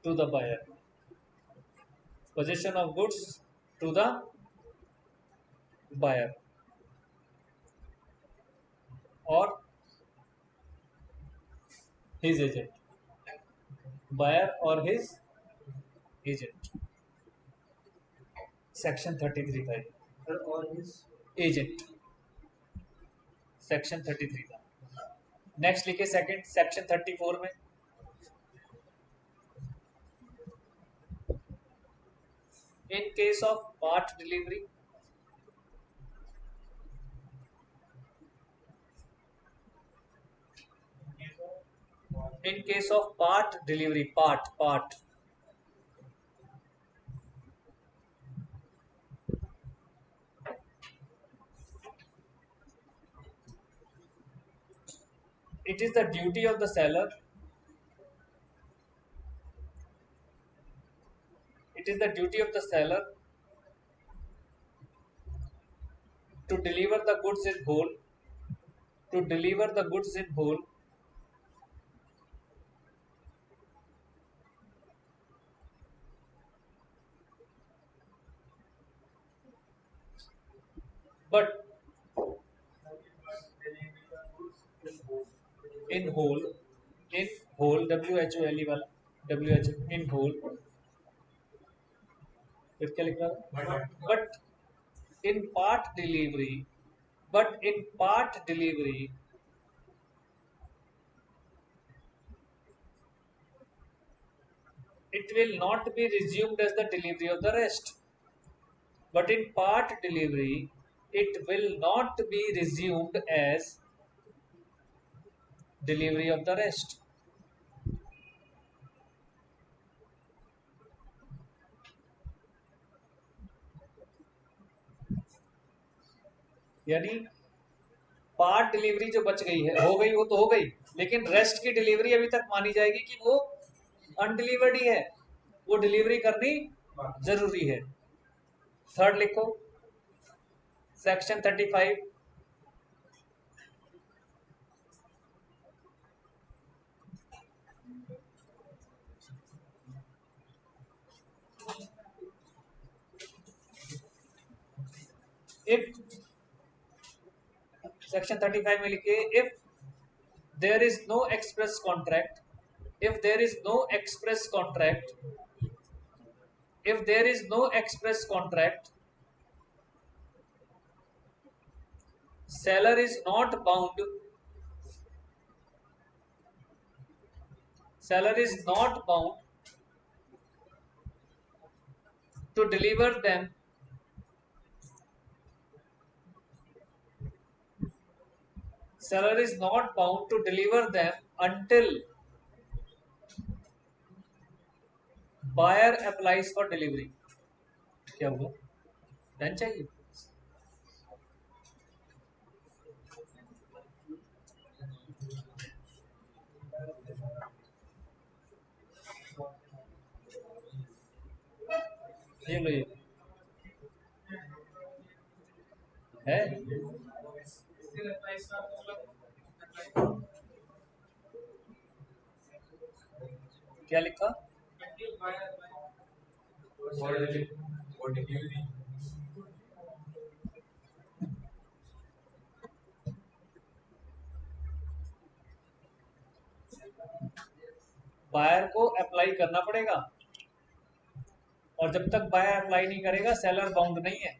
to the buyer, possession of goods to the buyer or his agent, buyer or his agent, section 33 का ये, और his agent, section 33 का। Next लिखे second, section 34 में, in case of part delivery, in case of part delivery, part it is the duty of the seller, it is the duty of the seller to deliver the goods in whole, to deliver the goods in whole but in whole, in whole, WHOLE वाला, WHO in whole, फिर क्या लिख रहा है? But in part delivery, but in part delivery, it will not be resumed as the delivery of the rest. But in part delivery, it will not be resumed as delivery of the rest. यानी part delivery जो बच गई है, हो गई वो तो हो गई, लेकिन रेस्ट की डिलीवरी अभी तक मानी जाएगी कि वो अनडिलीवर्ड ही है, वो डिलीवरी करनी जरूरी है। थर्ड लिखो, सेक्शन 35, इफ सेक्शन 35 में लिखिए, if there is no express contract, if there is no express contract, if there is no express contract, seller is not bound, seller is not bound to deliver them, seller is not bound to deliver them until buyer applies for delivery. क्या हुआ? Pen चाहिए? ये लो, ये है, Still applies to क्या लिखा? For delivery. Buyer को apply करना पड़ेगा, और जब तक बायर अप्लाई नहीं करेगा सेलर बाउंड नहीं है,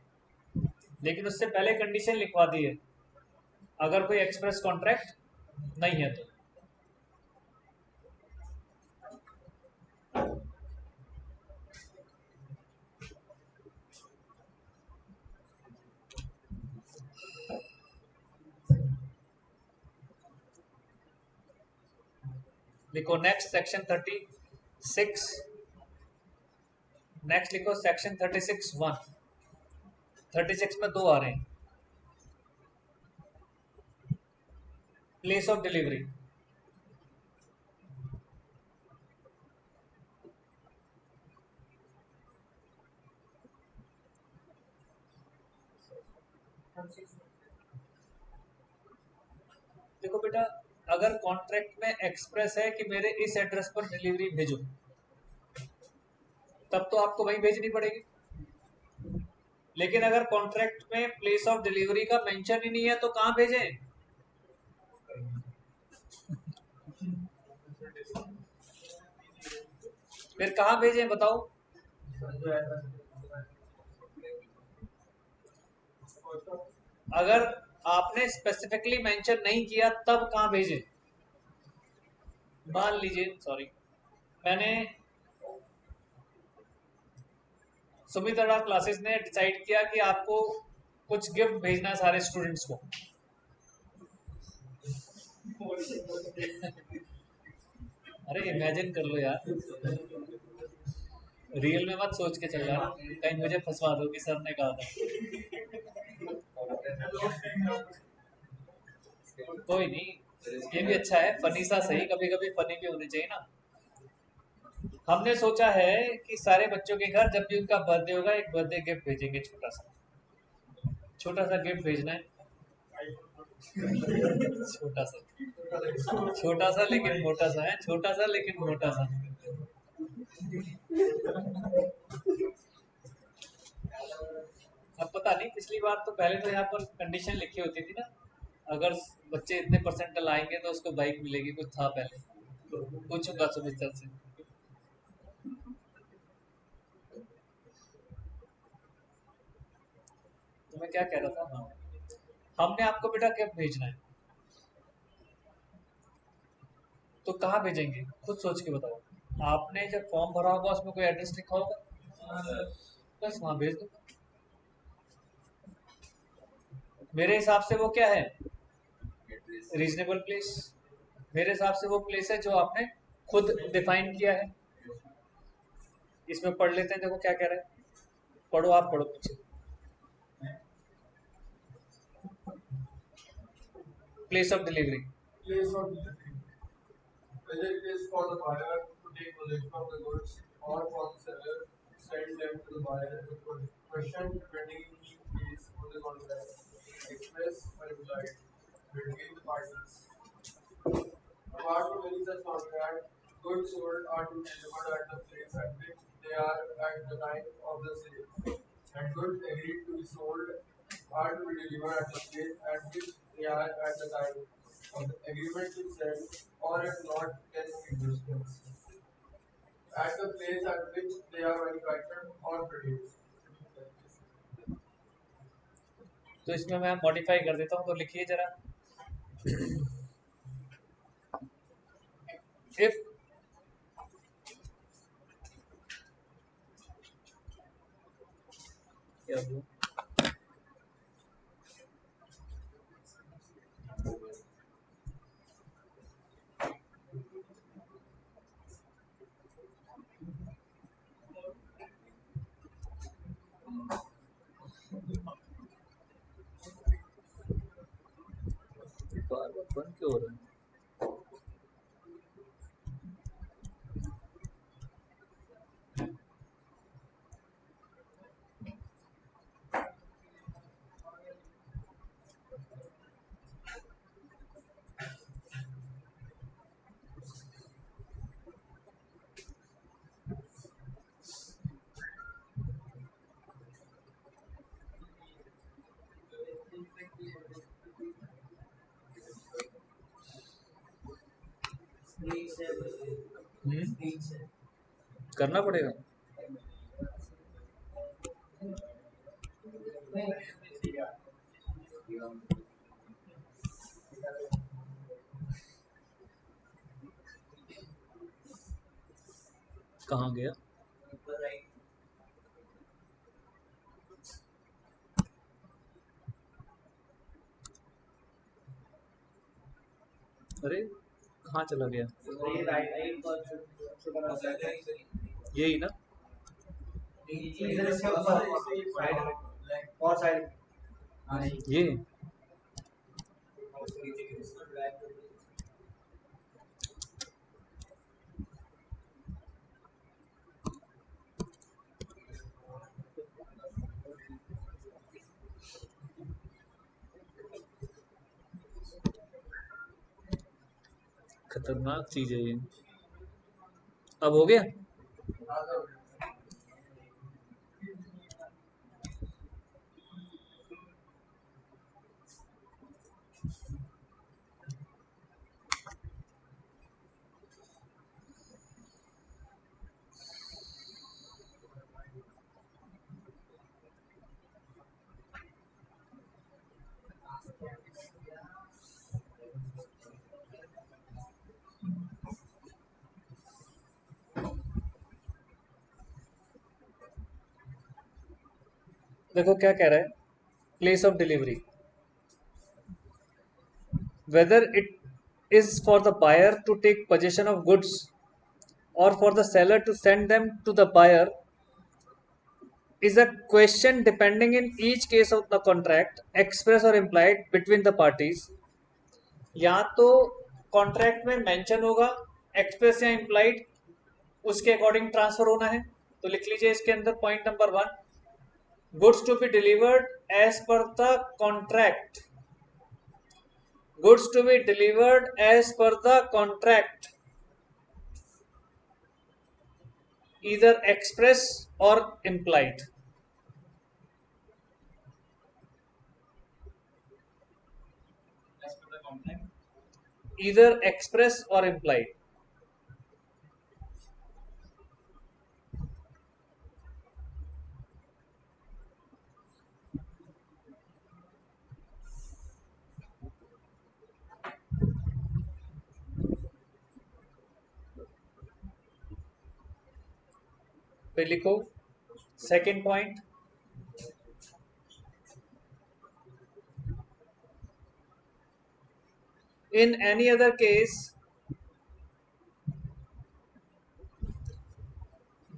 लेकिन उससे पहले कंडीशन लिखवा दी है, अगर कोई एक्सप्रेस कॉन्ट्रैक्ट नहीं है तो। लिखो नेक्स्ट सेक्शन 36, नेक्स्ट लिखो सेक्शन 36(1). 36 में दो आ रहे हैं, प्लेस ऑफ डिलीवरी। देखो बेटा, अगर कॉन्ट्रैक्ट में एक्सप्रेस है कि मेरे इस एड्रेस पर डिलीवरी भेजो, तब तो आपको वहीं भेजनी पड़ेगी, लेकिन अगर कॉन्ट्रैक्ट में प्लेस ऑफ डिलीवरी का मेंशन ही नहीं है तो कहां भेजें? फिर कहां भेजें बताओ? अगर आपने स्पेसिफिकली मेंशन नहीं किया तब कहां भेजें? मान लीजिए, सॉरी, मैंने सुमित्रा क्लासेस ने डिसाइड किया कि आपको कुछ गिफ्ट भेजना है सारे स्टूडेंट्स को। अरे इमेजिन कर लो यार, रियल में मत सोच के चल रहा, कहीं मुझे फंसवा दो कि सर ने कहा था। कोई नहीं, ये भी अच्छा है, फनी सा सही, कभी कभी फनी भी होने चाहिए ना। हमने सोचा है कि सारे बच्चों के घर जब भी उनका बर्थडे होगा एक बर्थडे गिफ्ट भेजेंगे, छोटा सा गिफ्ट भेजना है, छोटा सा लेकिन मोटा सा है, छोटा सा लेकिन मोटा सा। अब पता नहीं, पिछली बार तो पहले तो यहाँ पर कंडीशन लिखी होती थी ना, अगर बच्चे इतने परसेंटाइल आएंगे तो उसको बाइक मिलेगी, कुछ था पहले, तो पूछूंगा सुमित से। तो मैं क्या कह रहा था, हाँ, हमने आपको बेटा कब भेजना है, तो कहाँ भेजेंगे खुद सोच के बताओ। आपने जब फॉर्म भरा होगा उसमें कोई एड्रेस लिखा होगा, बस वहां भेज दो। मेरे हिसाब से वो क्या है, रीजनेबल प्लेस। मेरे हिसाब से वो प्लेस है जो आपने खुद डिफाइन किया है। इसमें पढ़ लेते हैं, देखो क्या कह रहा है, पढ़ो, आप पढ़ो पीछे। Place of delivery, Place of delivery. Whether it is for the buyer to take possession of the goods or for the seller to send them to the buyer is a question depending in each case on the contract, express or implied, between the parties. Apart from any such contract, goods sold are to be delivered at the place at which they are at the time of the sale, and goods agreed to be sold are to be delivered at the place at which they are at the time of the agreement to sell, or if not in existence, at the place at which they are manufactured or produced. तो इसमें मैं modify कर देता हूँ, तो लिखिए जरा, if क्या हुआ? बार बार बंद क्यों हो रहा है? करना पड़ेगा। कहाँ गया? अरे कहाँ चला गया? यही ना, ये खतरनाक चीज है ये। अब हो गया? देखो क्या कह रहा है, place of delivery, whether it is for the buyer to take possession of goods or for the seller to send them to the buyer is a question depending in each case of the contract, express or implied, between the parties. या तो contract में mention होगा, express या implied, उसके according transfer होना है। तो लिख लीजिए इसके अंदर point number 1, goods to be delivered as per the contract, goods to be delivered as per the contract, either express or implied. complaint? Either express or implied. फिर लिखो second point, in any other case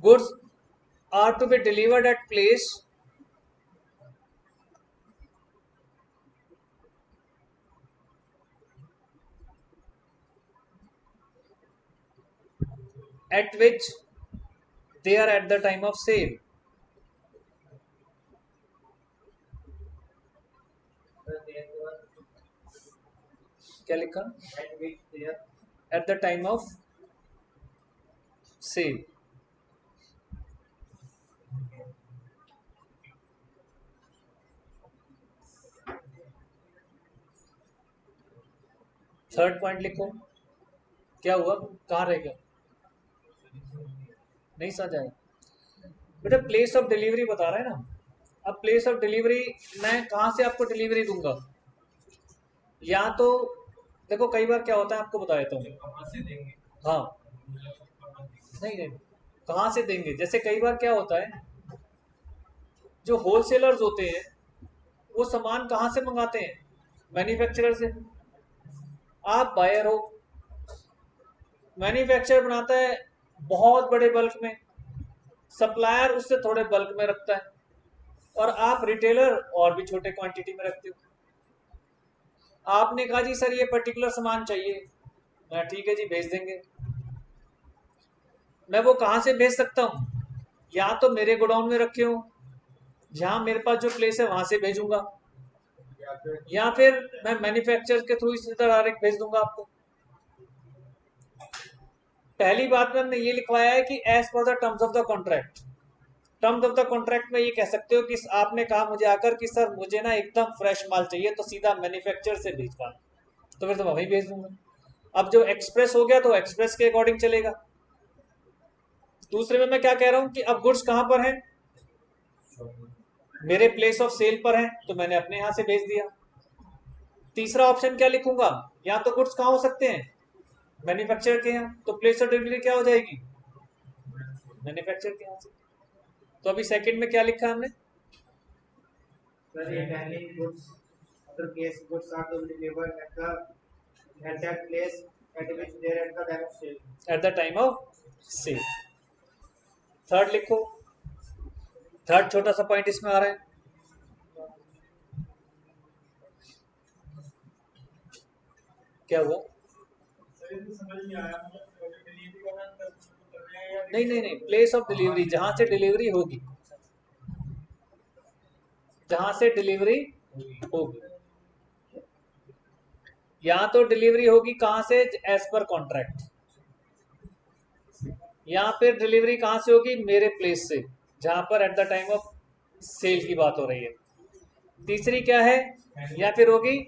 goods are to be delivered at place at which they are at the time of sale. क्या लिखा? At the time of sale. Third point लिखो, क्या हुआ, कहाँ रह गया, नहीं समझ आया बेटा? प्लेस ऑफ डिलीवरी बता रहा है ना। अब प्लेस ऑफ डिलीवरी मैं कहाँ से आपको डिलीवरी दूंगा? या तो देखो कई बार क्या होता है, आपको बता देता हूँ। कहाँ से देंगे? हाँ, नहीं नहीं, कहाँ से देंगे, जैसे कई बार क्या होता है, जो होलसेलर्स होते हैं वो सामान कहाँ से मंगाते हैं? मैन्युफैक्चरर से। आप बायर हो, मैन्युफैक्चरर बनाता है बहुत बड़े बल्क में, सप्लायर उससे थोड़े बल्क में रखता है, और आप रिटेलर और भी छोटे क्वांटिटी में रखते हो। आपने कहा जी सर ये पर्टिकुलर सामान चाहिए, मैं ठीक है जी भेज देंगे। मैं वो कहाँ से भेज सकता हूँ? या तो मेरे गोडाउन में रखे हो, जहां मेरे पास जो प्लेस है वहां से भेजूंगा, या फिर मैं मैन्युफैक्चरर के थ्रू इसी तरह डायरेक्ट भेज दूंगा आपको। पहली बात में हमने ये लिखवाया है कि as per the terms of the contract. Terms of the contract में ये कह सकते हो कि आपने कहा मुझे आकर कि सर मुझे ना एकदम फ्रेश माल चाहिए, तो सीधा मैन्युफैक्चरर से भेजवा, तो फिर तो मैं वहीं भेज दूंगा। अब जो एक्सप्रेस हो गया तो एक्सप्रेस के अकॉर्डिंग चलेगा। दूसरे में मैं क्या कह रहा हूं कि अब गुड्स कहां पर है? मेरे प्लेस ऑफ सेल पर है, तो मैंने अपने यहां से भेज दिया। तीसरा ऑप्शन क्या लिखूंगा? या तो गुड्स कहां हो सकते हैं? मैन्युफैक्चरर के यहाँ, तो प्लेस ऑफ डिलीवरी क्या हो जाएगी? मैन्युफैक्चरर के यहाँ से। तो अभी सेकंड में क्या लिखा है हमने? Sir, if any goods, other case goods are to be delivered at that place at which they are at the time of sale. At the time of sale. Third लिखो, थर्ड छोटा सा point इसमें आ रहा है, क्या हुआ? नहीं नहीं नहीं, प्लेस ऑफ डिलीवरी, जहां से डिलीवरी होगी, जहां से डिलीवरी होगी, या तो डिलीवरी होगी कहां से? एज पर कॉन्ट्रैक्ट, या फिर डिलीवरी कहां से होगी? मेरे प्लेस से, जहां पर at the time of sale की बात हो रही है। तीसरी क्या है? या फिर होगी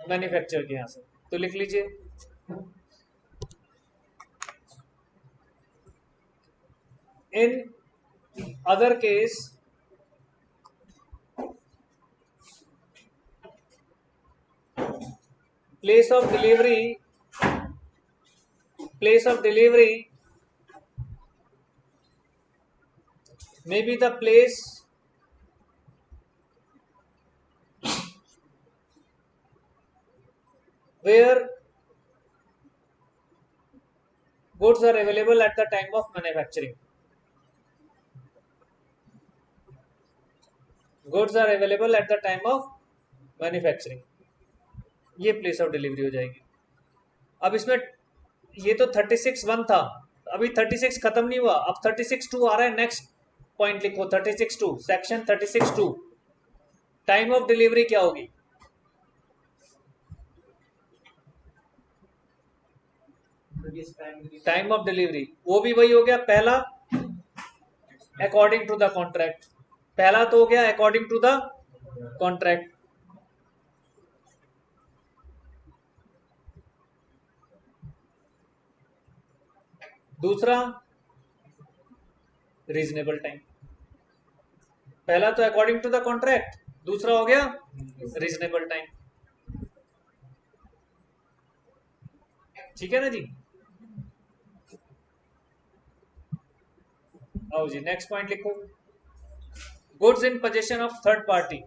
मैन्युफैक्चरर के यहां से। तो लिख लीजिए, in other case place of delivery may be the place where goods are available at the time of manufacturing. Goods are available at the time of manufacturing, ये प्लेस ऑफ डिलीवरी हो जाएगी। अब इसमें ये तो 36(1) था, अभी 36 खत्म नहीं हुआ, अब 36(2) आ रहा है। नेक्स्ट पॉइंट लिखो, 36(2), सेक्शन 36(2), टाइम ऑफ डिलीवरी क्या होगी? टाइम ऑफ डिलीवरी वो भी वही हो गया, पहला अकॉर्डिंग टू द कॉन्ट्रैक्ट, पहला तो हो गया अकॉर्डिंग टू द कॉन्ट्रैक्ट। दूसरा रीजनेबल टाइम। पहला तो अकॉर्डिंग टू द कॉन्ट्रैक्ट, दूसरा हो गया रीजनेबल टाइम। ठीक है ना जी। आओ जी नेक्स्ट पॉइंट लिखो। Goods in possession of third party.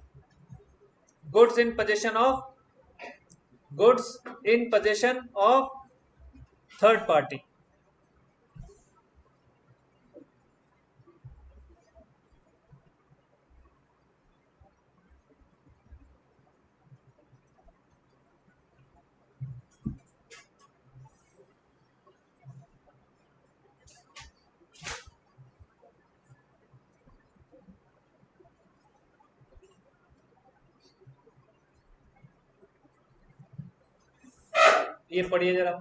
Goods in possession of third party. ये पढ़िए जरा,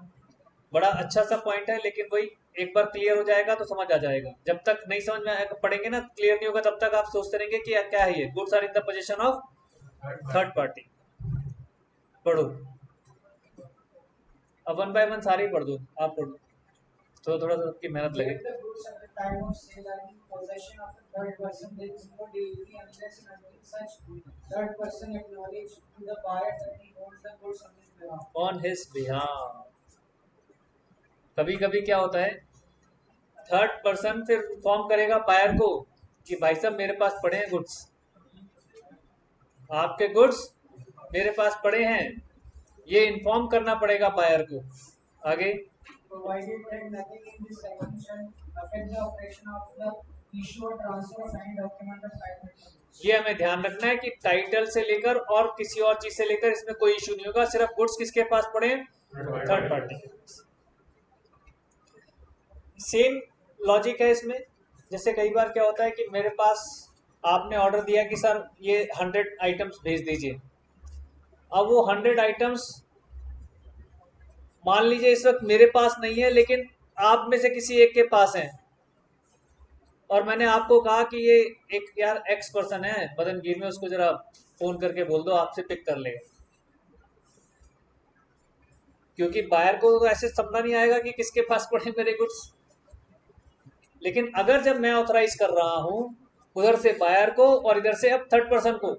बड़ा अच्छा सा पॉइंट है, लेकिन वही एक बार क्लियर हो जाएगा तो समझ आ जाएगा। जब तक नहीं समझ में पढ़ेंगे ना, क्लियर नहीं होगा, तब तक आप सोचते रहेंगे कि क्या है ये। Goods are in the position of third party. पढ़ो, अब वन बाय वन सारे ही पढ़ दो, आप पढ़ो, थोड़ा थोड़ा सबकी मेहनत लगे। If the goods at the time of sale are in possession of the third person, there is no delivery unless and until such third person acknowledge to the buyer that he owns the goods on his behalf. On his behalf. कभी कभी क्या होता है, third person फिर inform करेगा buyer को कि भाई साहब मेरे पास पड़े हैं गुड्स, आपके गुड्स मेरे पास पड़े हैं, ये इन्फॉर्म करना पड़ेगा बायर को। आगे Provided that nothing in this section shall affect the operation of the issue or transfer of any document or title. ये हमें ध्यान रखना है कि टाइटल से लेकर और किसी और चीज से लेकर इसमें कोई इशू नहीं होगा। सिर्फ गुड्स किसके पास पड़े हैं, थर्ड पार्टी। सेम लॉजिक है इसमें। जैसे कई बार क्या होता है कि मेरे पास आपने ऑर्डर दिया कि सर ये 100 आइटम्स भेज दीजिए। अब वो 100 आइटम्स मान लीजिए इस वक्त मेरे पास नहीं है, लेकिन आप में से किसी एक के पास है, और मैंने आपको कहा कि ये एक यार एक्स पर्सन है बदनगीर में, उसको जरा फोन करके बोल दो आपसे पिक कर लेगा। क्योंकि बायर को तो ऐसे समझना नहीं आएगा कि किसके पास पड़े मेरे गुड्स। लेकिन अगर जब मैं ऑथराइज कर रहा हूं उधर से बायर को और इधर से अब थर्ड पर्सन को,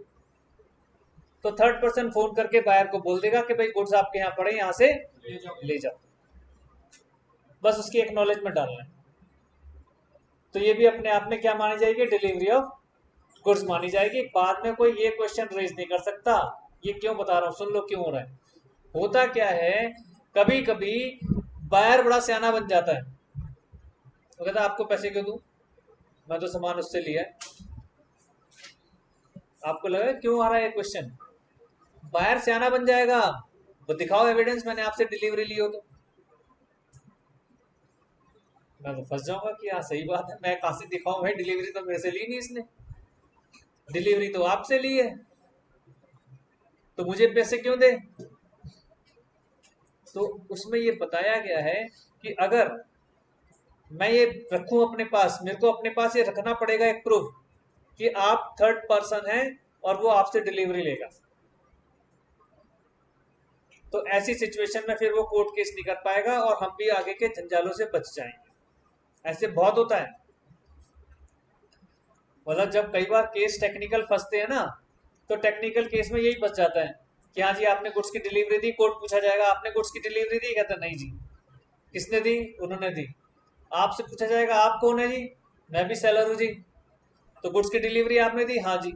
तो थर्ड पर्सन फोन करके बायर को बोल देगा कि भाई गुड्स आपके यहाँ पड़े, यहाँ से ले जाओ। बस उसकी एक्नॉलेजमेंट डालना है। तो ये भी अपने आप में क्या मानी जाएगी, डिलीवरी ऑफ गुड्स मानी जाएगी। बाद में कोई ये क्वेश्चन रेज नहीं कर सकता ये क्यों बता रहा हूँ, सुन लो क्यों हो रहा है। होता क्या है, कभी कभी बायर बड़ा सियाना बन जाता है, वो कहता है आपको पैसे क्यों दूं, मैं तो सामान उससे लिया है। आपको लगा क्यों आ रहा है ये क्वेश्चन? बायर सियाना बन जाएगा, तो दिखाओ एविडेंस मैंने आपसे डिलीवरी ली हो। तो मैं तो फंस जाऊंगा कि हाँ सही बात है, मैं कहां से दिखाऊं भाई, डिलीवरी तो मेरे से ली नहीं इसने, डिलीवरी तो आपसे ली है, तो मुझे पैसे क्यों दे। तो उसमें ये बताया गया है कि अगर मैं ये रखूं अपने पास, मेरे को अपने पास ये रखना पड़ेगा एक प्रूफ कि आप थर्ड पर्सन हैं और वो आपसे डिलीवरी लेगा। तो ऐसी सिचुएशन में फिर वो कोर्ट केस नहीं कर पाएगा और हम भी आगे के जंजालों से बच जाएंगे। ऐसे बहुत होता है, मतलब जब कई बार केस टेक्निकल फंसते हैं ना, तो टेक्निकल केस में यही बच जाता है कि हाँ जी आपने गुड्स की डिलीवरी दी, कोर्ट पूछा जाएगा आपने गुड्स की डिलीवरी दी, कहता नहीं जी। किसने दी? उन्होंने दी। आपसे पूछा जाएगा आप कौन है जी? मैं भी सेलर हूं जी। तो गुड्स की डिलीवरी आपने दी? हाँ जी।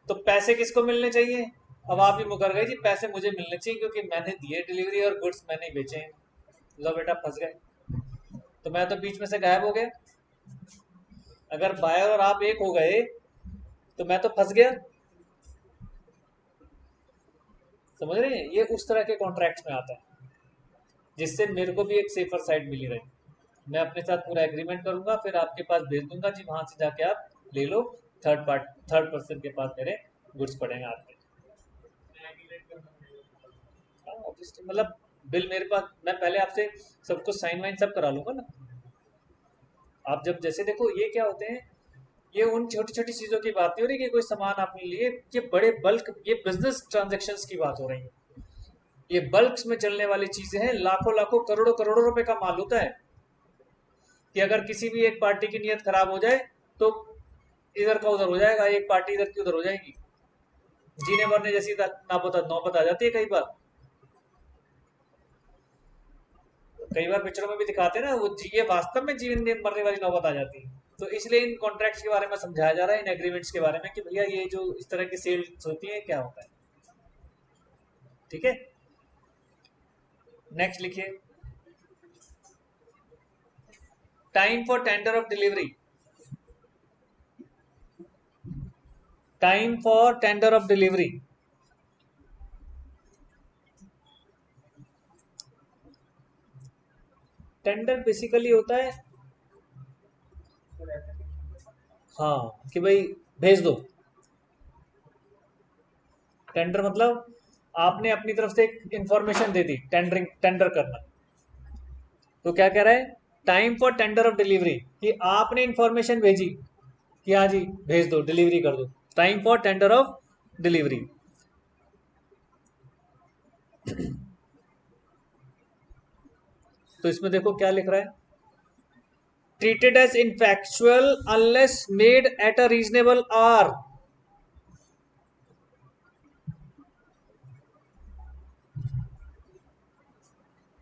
तो पैसे किसको मिलने चाहिए? अब आप ही मुकर गए जी, पैसे मुझे मिलने चाहिए क्योंकि मैंने दिए डिलीवरी और गुड्स मैंने बेचे हैं। लो बेटा फंस गए, तो मैं तो बीच में से गायब हो गया। अगर बायर और आप एक हो गए तो मैं तो फंस गया। समझ रहे हैं? ये उस तरह के कॉन्ट्रैक्ट्स में आता है जिससे मेरे को भी एक सेफर साइड मिली रही। मैं अपने साथ पूरा एग्रीमेंट करूंगा, फिर आपके पास भेज दूंगा जी, वहां से जाके आप ले लो। थर्ड पर्सन के पास मेरे गुड्स पड़ेंगे आपके। मतलब बिल मेरे पास, मैं पहले आपसे सब कुछ साइन वाइन सब करा लूंगा ना। आप जब जैसे देखो ये क्या होते हैं, ये उन छोटी छोटी चीजों की बात नहीं हो रही कि कोई सामान आपने लिए, ये बड़े बल्क, ये बिजनेस ट्रांजेक्शन्स की बात हो रही है। ये बल्क्स में चलने वाली चीजें हैं, लाखों लाखों करोड़ों करोड़ों रुपए का माल होता है कि अगर किसी भी एक पार्टी की नीयत खराब हो जाए तो इधर का उधर हो जाएगा, एक पार्टी इधर की उधर हो जाएगी, जीने मरने जैसी नौबत आ जाती है कई बार। कई बार पिक्चरों में भी दिखाते हैं ना, वो ये वास्तव में जीवन मरने वाली नौबत आ जाती है। तो इसलिए इन कॉन्ट्रैक्ट्स के बारे में समझाया जा रहा है, इन एग्रीमेंट्स के बारे में कि भैया ये जो इस तरह की सेल्स होती है क्या होता है। ठीक है, नेक्स्ट लिखिए, time for tender of delivery. Time for tender of delivery, tender basically होता है हाँ कि भाई भेज दो। टेंडर मतलब आपने अपनी तरफ से एक इंफॉर्मेशन दे दी, टेंडर करना। तो क्या कह रहा है, time for tender of delivery, कि आपने इंफॉर्मेशन भेजी कि हाँ जी भेज दो, डिलीवरी कर दो, time for tender of delivery. तो इसमें देखो क्या लिख रहा है, treated as ineffectual unless made at a reasonable hour.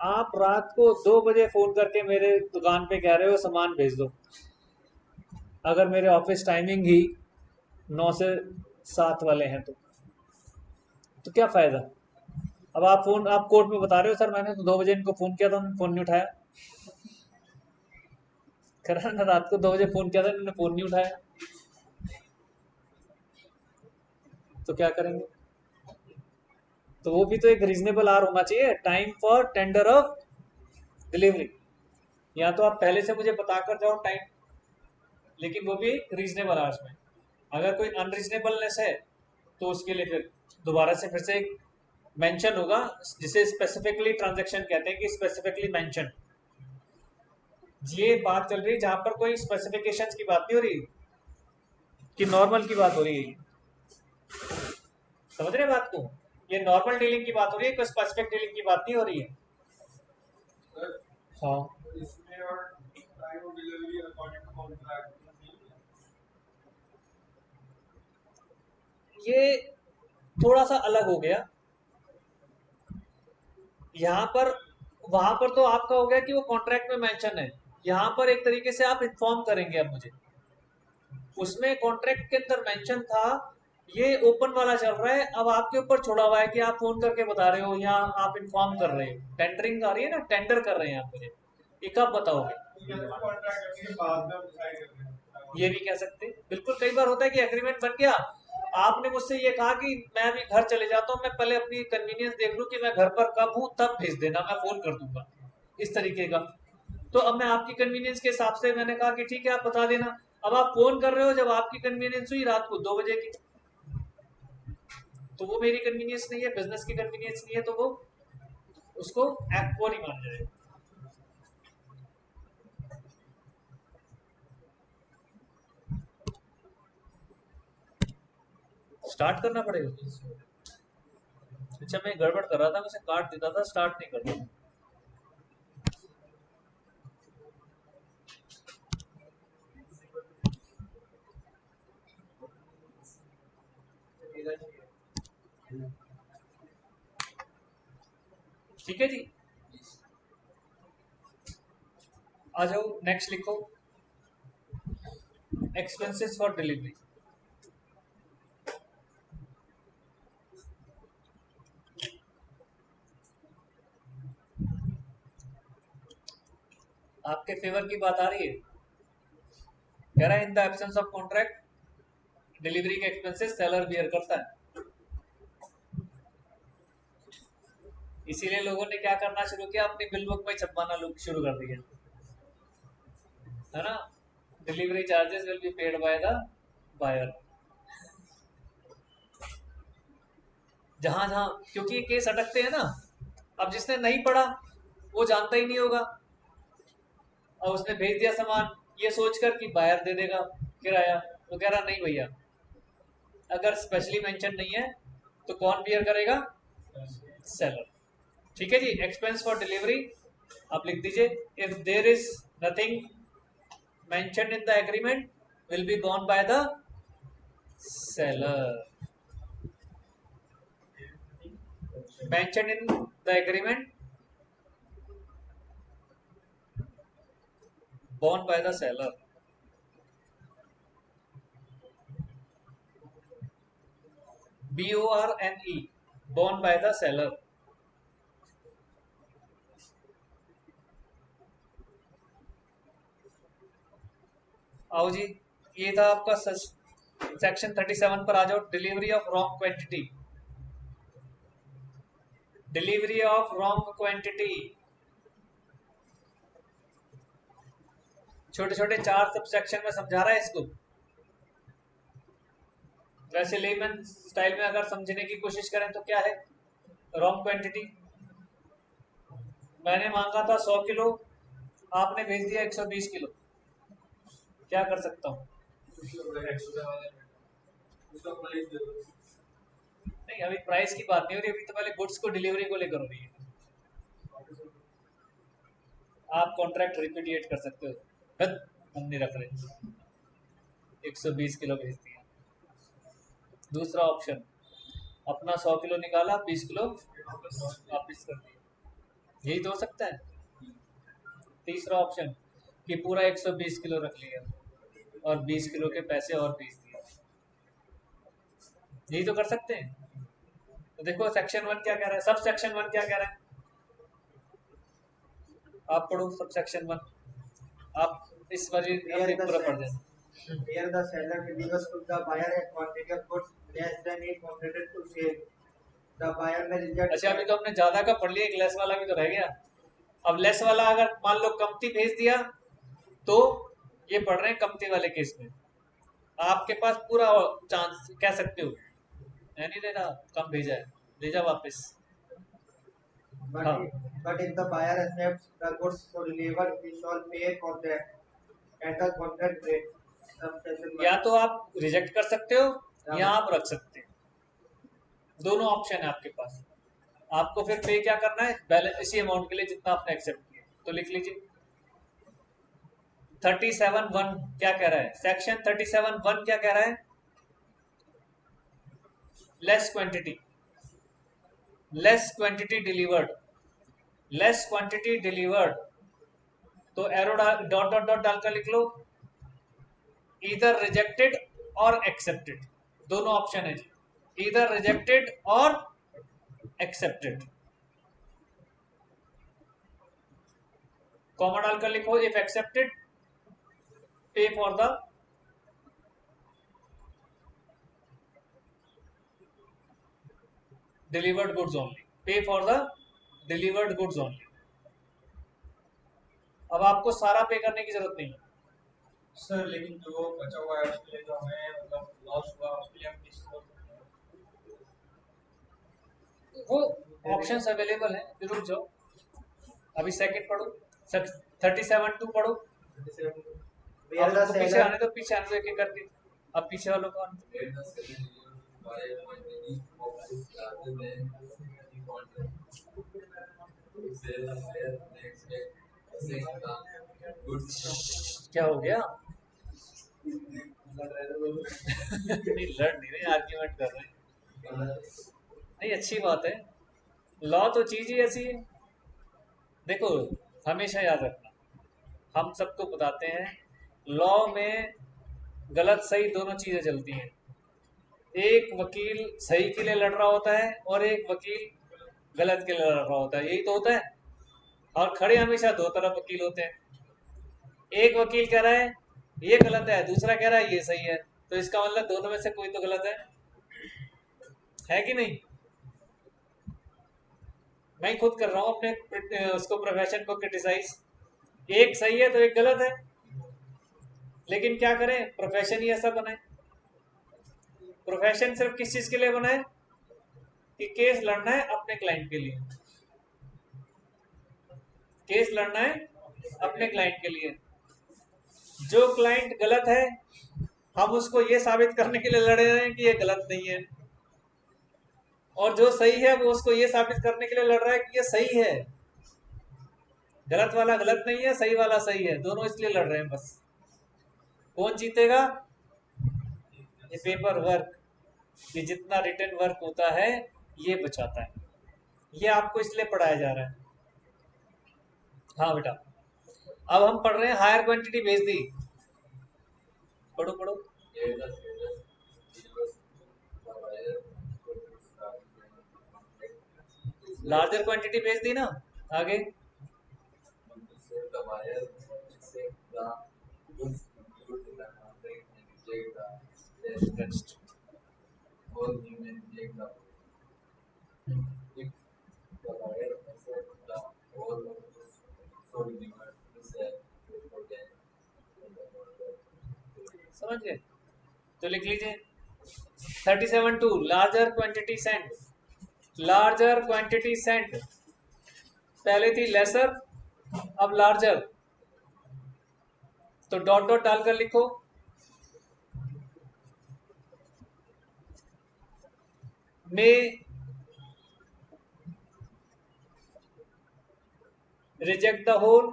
आप रात को 2 बजे फोन करके मेरे दुकान पे कह रहे हो सामान भेज दो, अगर मेरे ऑफिस टाइमिंग ही 9 से 7 वाले हैं तो क्या फायदा। अब आप कोर्ट में बता रहे हो सर मैंने तो 2 बजे इनको फोन किया था, उन्होंने फोन नहीं उठाया। कह रहा ना रात को 2 बजे फोन किया था, इन्होंने फोन नहीं उठाया, तो क्या करेंगे। तो वो भी तो एक रीजनेबल आवर होना चाहिए, time for tender of delivery. या तो आप पहले से मुझे बता कर जाओ टाइम, लेकिन वो भी रीजनेबल आवर्स में। अगर कोई अनरीजनेबलनेस है तो उसके लिए फिर दोबारा से फिर से एक मेंशन होगा, जिसे स्पेसिफिकली ट्रांजैक्शन कहते हैं कि स्पेसिफिकली मेंशन। ये बात चल रही है जहां पर कोई स्पेसिफिकेशंस की बात नहीं हो रही कि नॉर्मल की बात हो रही है, समझ रहे बात को। ये नॉर्मल डीलिंग की बात हो रही है, कोई स्पेसिफिक डीलिंग की बात नहीं हो रही है। हाँ इसमें और time of delivery according to contract, ये थोड़ा सा अलग हो गया यहाँ पर। वहां पर तो आपका हो गया कि वो कॉन्ट्रैक्ट में मेंशन है, यहाँ पर एक तरीके से आप इन्फॉर्म करेंगे अब मुझे। उसमें कॉन्ट्रैक्ट के अंदर मेंशन था, ये ओपन वाला चल रहा है, अब आपके ऊपर छोड़ा हुआ है कि आप फोन करके बता रहे हो या आप इन्फॉर्म कर रहे हो। टेंडरिंग आ रही है ना, टेंडर कर रहे हैं आप मुझे, ये कब बताओगे। कॉन्ट्रैक्ट के बाद में डिसाइड करते हैं। ये भी कह सकते हैं, बिल्कुल। कई बार होता है कि एग्रीमेंट बन गया, आपने मुझसे ये कहा कि मैं अभी घर चले जाता हूँ, मैं पहले अपनी कन्वीनियंस देख लूँ कि मैं घर पर कब हूँ, तब भेज देना, मैं फोन कर दूंगा, इस तरीके का। तो अब मैं आपकी कन्वीनियंस के हिसाब से मैंने कहा कि ठीक है आप बता देना। अब आप फोन कर रहे हो जब आपकी कन्वीनियंस हुई रात को 2 बजे की, तो वो मेरी कन्वीनियंस नहीं है, बिजनेस की कन्वीनियंस नहीं है, तो वो उसको एक्ट वो नहीं माना जाएगा। स्टार्ट करना पड़ेगा। अच्छा मैं गड़बड़ कर रहा था, मैं काट देता था, स्टार्ट नहीं करता था। ठीक है जी, आ जाओ नेक्स्ट लिखो, एक्सपेंसेस फॉर डिलीवरी। आपके फेवर की बात आ रही है, कह रहा है in the absence of contract delivery के एक्सपेंसेस सेलर बियर करता है। इसीलिए लोगों ने क्या करना शुरू किया, अपनी बिल बुक में छपवाना शुरू कर दिया, है ना। Delivery charges will be paid by the buyer. जहां जहां क्योंकि ये केस अटकते हैं ना, अब जिसने नहीं पढ़ा वो जानता ही नहीं होगा, और उसने भेज दिया सामान ये सोचकर कि बायर दे देगा किराया। वो कह रहा नहीं भैया, अगर स्पेशली मेंशन नहीं है तो कौन बियर करेगा, सेलर। ठीक है जी। एक्सपेंस फॉर डिलीवरी आप लिख दीजिए, if there is nothing mention in the agreement will be borne by the seller. Mention in the agreement borne by the seller। BORNE borne by the seller। आओ जी, ये था आपका section 37 पर आ जाओ। Delivery of wrong quantity. Delivery of wrong quantity, छोटे छोटे 4 sub section में समझा रहा है इसको। वैसे लेमन स्टाइल में अगर समझने की कोशिश करें तो क्या है रॉन्ग क्वांटिटी। मैंने मांगा था 100 किलो, आपने भेज दिया 120 किलो, क्या कर सकता हूँ? नहीं, अभी प्राइस की बात नहीं हो रही, अभी तो पहले गुड्स को डिलीवरी को लेकर हो रही है। आप कॉन्ट्रैक्ट रिपीडिएट कर सकते हो, बस हम नहीं रख रहे, 120 किलो भेज दिया। दूसरा ऑप्शन, अपना 100 किलो निकाला, 20 किलो वापिस कर दिया, यही तो हो सकता है। तीसरा ऑप्शन कि पूरा 120 किलो रख लिया और 20 किलो के पैसे और भेज दिए, यही तो कर सकते हैं। तो देखो सेक्शन 1 क्या कह रहा है, सब सेक्शन 1 क्या कह रहा है, आप पढ़ो सब सेक्शन 1। आप इस वजह पूरा पढ़ जाए। Here the seller delivers to the buyer a quantity of goods less than he contracted to sell. The buyer may reject. अच्छा, अभी तो हमने ज्यादा का पढ़ लिया, एक लेस वाला भी तो रह गया। अब लेस वाला अगर मान लो कमती भेज दिया तो ये पढ़ रहे हैं कमती वाले केस में, आपके पास पूरा चांस कह सकते हो, नहीं दे रहा, कम भेजा है, ले जा वापस। But if the buyer accepts the goods for deliver, he shall pay for that at the contract rate. या तो आप रिजेक्ट कर सकते हो या आप रख सकते हो, दोनों ऑप्शन है आपके पास। आपको फिर पे क्या करना है, बैलेंस इसी अमाउंट के लिए जितना आपने एक्सेप्ट किया। तो लिख लीजिए 37(1) क्या कह रहा है, सेक्शन 37(1) क्या कह रहा है, less quantity, less quantity delivered, less quantity delivered, तो एरो डॉट डॉट डॉट डालकर लिख लो, ईदर रिजेक्टेड और एक्सेप्टेड, दोनों ऑप्शन है जी, ईदर रिजेक्टेड और एक्सेप्टेड। कॉमा डालकर लिखो, if accepted pay for the delivered goods only, pay for the delivered goods only. अब आपको सारा पे करने की जरूरत नहीं है सर, लेकिन जो बचा हुआ है उसके लिए जो हमें मतलब लॉस हुआ उसके लिए हम किस वो ऑप्शंस अवेलेबल हैं, जरूर जाओ। अभी सेकंड पढ़ो, 37(2) पढ़ो। आपको पीछे आने दो, पीछे आने दो एक एक करके। अब पीछे वालों को क्या हो गया? नहीं लड़ नहीं रहे, आर्ग्यूमेंट कर रहे हैं। नहीं, अच्छी बात है, लॉ तो चीज ही ऐसी है। देखो हमेशा याद रखना, हम सबको बताते हैं लॉ में गलत सही दोनों चीजें चलती हैं। एक वकील सही के लिए लड़ रहा होता है और एक वकील गलत के लिए लड़ रहा होता है, यही तो होता है। और खड़े हमेशा दो तरफ वकील होते हैं, एक वकील कह रहा है ये गलत है, दूसरा कह रहा है ये सही है, तो इसका मतलब दोनों में से कोई तो गलत है कि नहीं? मैं खुद कर रहा हूँ अपने उसको प्रोफेशन को क्रिटिसाइज, एक सही है तो एक गलत है, लेकिन क्या करें, प्रोफेशन ही ऐसा बनाए। प्रोफेशन सिर्फ किस चीज के लिए बनाए कि केस लड़ना है अपने क्लाइंट के लिए, केस लड़ना है अपने क्लाइंट के लिए। जो क्लाइंट गलत है हम उसको ये साबित करने के लिए लड़े रहे हैं कि ये गलत नहीं है। और जो सही है वो उसको ये साबित करने के लिए लड़ रहा है कि ये सही है। गलत वाला गलत नहीं है, सही वाला सही है, दोनों इसलिए लड़ रहे हैं बस। कौन जीतेगा? ये पेपर वर्क, ये जितना रिटर्न वर्क होता है ये बचाता है। ये आपको इसलिए पढ़ाया जा रहा है। हाँ बेटा, अब हम पढ़ रहे हैं हायर क्वांटिटी भेज दी। पढ़ो पढ़ो। लार्जर क्वांटिटी भेज दी ना, आगे नेक्स्ट। समझ गए? तो लिख लीजिए 37(2) larger quantity sent. Larger quantity sent, पहले थी लेसर अब लार्जर, तो डॉट डॉट डालकर लिखो। में reject the whole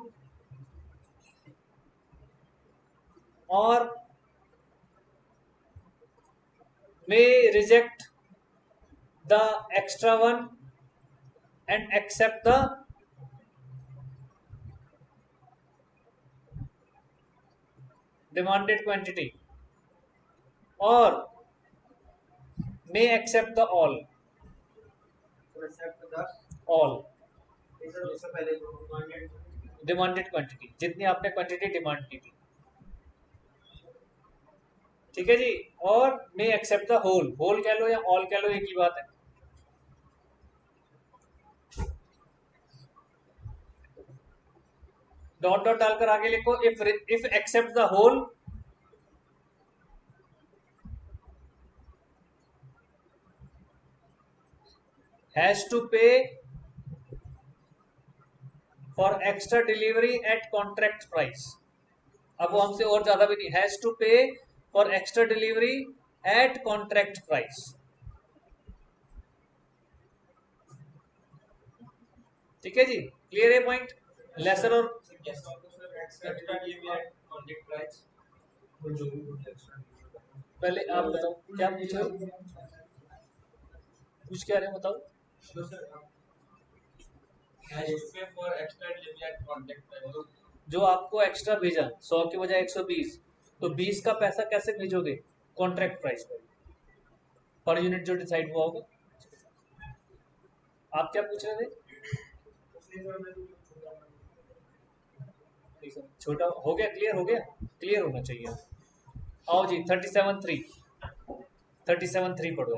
or may reject the extra one and accept the demanded quantity or may accept the all all demanded quantity, जितनी आपने quantity demand की थी। ठीक है जी। और मे एक्सेप्ट द होल, होल कह लो या ऑल कह लो, एक ही बात है। डॉट डॉट डालकर आगे लिखो if accept the whole has to pay for extra delivery at contract price. अब वो हमसे और ज्यादा भी नहीं, has to pay for extra delivery at contract price. ठीक है जी, क्लियर है पॉइंट? लेसर और पहले आप बताओ क्या पूछ रहे हो, कुछ क्या रहे हो बताओ। जो आपको एक्स्ट्रा भेजा 100 के बजाय 120, तो 20 का पैसा कैसे भेजोगे? कॉन्ट्रैक्ट प्राइस पर यूनिट जो डिसाइड हुआ होगा। आप क्या पूछ रहे थे? छोटा हो गया, क्लियर हो गया, क्लियर होना चाहिए। आओ जी 37(3) पढ़ो।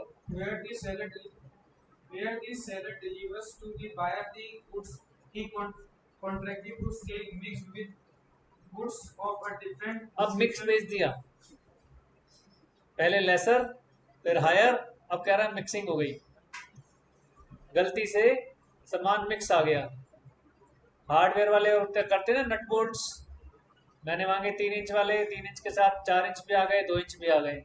Where the seller delivers to the buyer the goods he contracted to sell mixed with goods of a different अब मिक्स भेज दिया, पहले लेसर फिर हायर, अब कह रहा है मिक्सिंग हो गई, गलती से सामान मिक्स आ गया। हार्डवेयर वाले करते ना नट बोल्ट्स, मैंने मांगे 3 इंच वाले, 3 इंच के साथ 4 इंच भी आ गए, 2 इंच भी आ गए।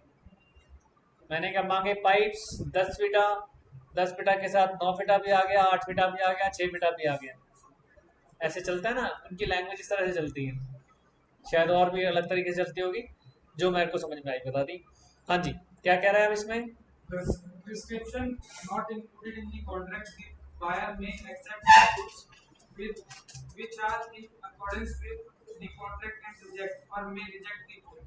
मैंने क्या मांगे पाइप्स 10 फीटा, 10 फीटा के साथ 9 फीटा भी आ गया, 8 फीटा भी आ गया, 6 फीटा भी आ गया। ऐसे चलता है ना, उनकी लैंग्वेज इस तरह से चलती है, शायद और भी अलग तरीके से चलती होगी, जो मेरे को समझ में आई बता दी। हाँ जी, क्या कह रहा है अब इसमें? prescription not included in the contract, the buyer may accept the goods which are in accordance with the contract and reject or may reject the whole.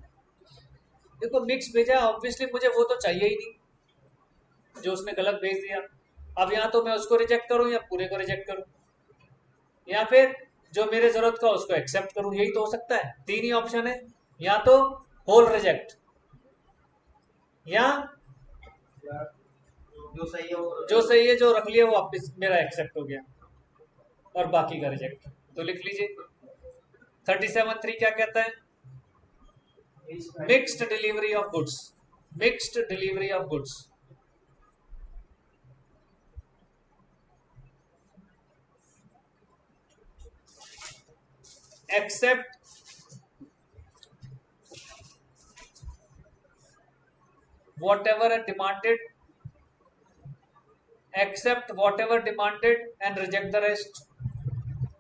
देखो मिक्स भेजा, ऑब्वियसली मुझे वो तो चाहिए ही नहीं जो उसने गलत भेज दिया। अब यहाँ तो मैं उसको रिजेक्ट करूँ या पूरे को रिजेक्ट करूँ, या फिर जो मेरे जरूरत का उसको एक्सेप्ट करूँ, यही तो हो सकता है। 3 ही ऑप्शन है, या तो होल रिजेक्ट, या जो सही है जो रख लिया वो वापस मेरा एक्सेप्ट हो गया और बाकी का रिजेक्ट। तो लिख लीजिए 37(3) क्या कहता है? Mixed delivery of goods, mixed delivery of goods. Except whatever are demanded accept whatever demanded and reject the rest.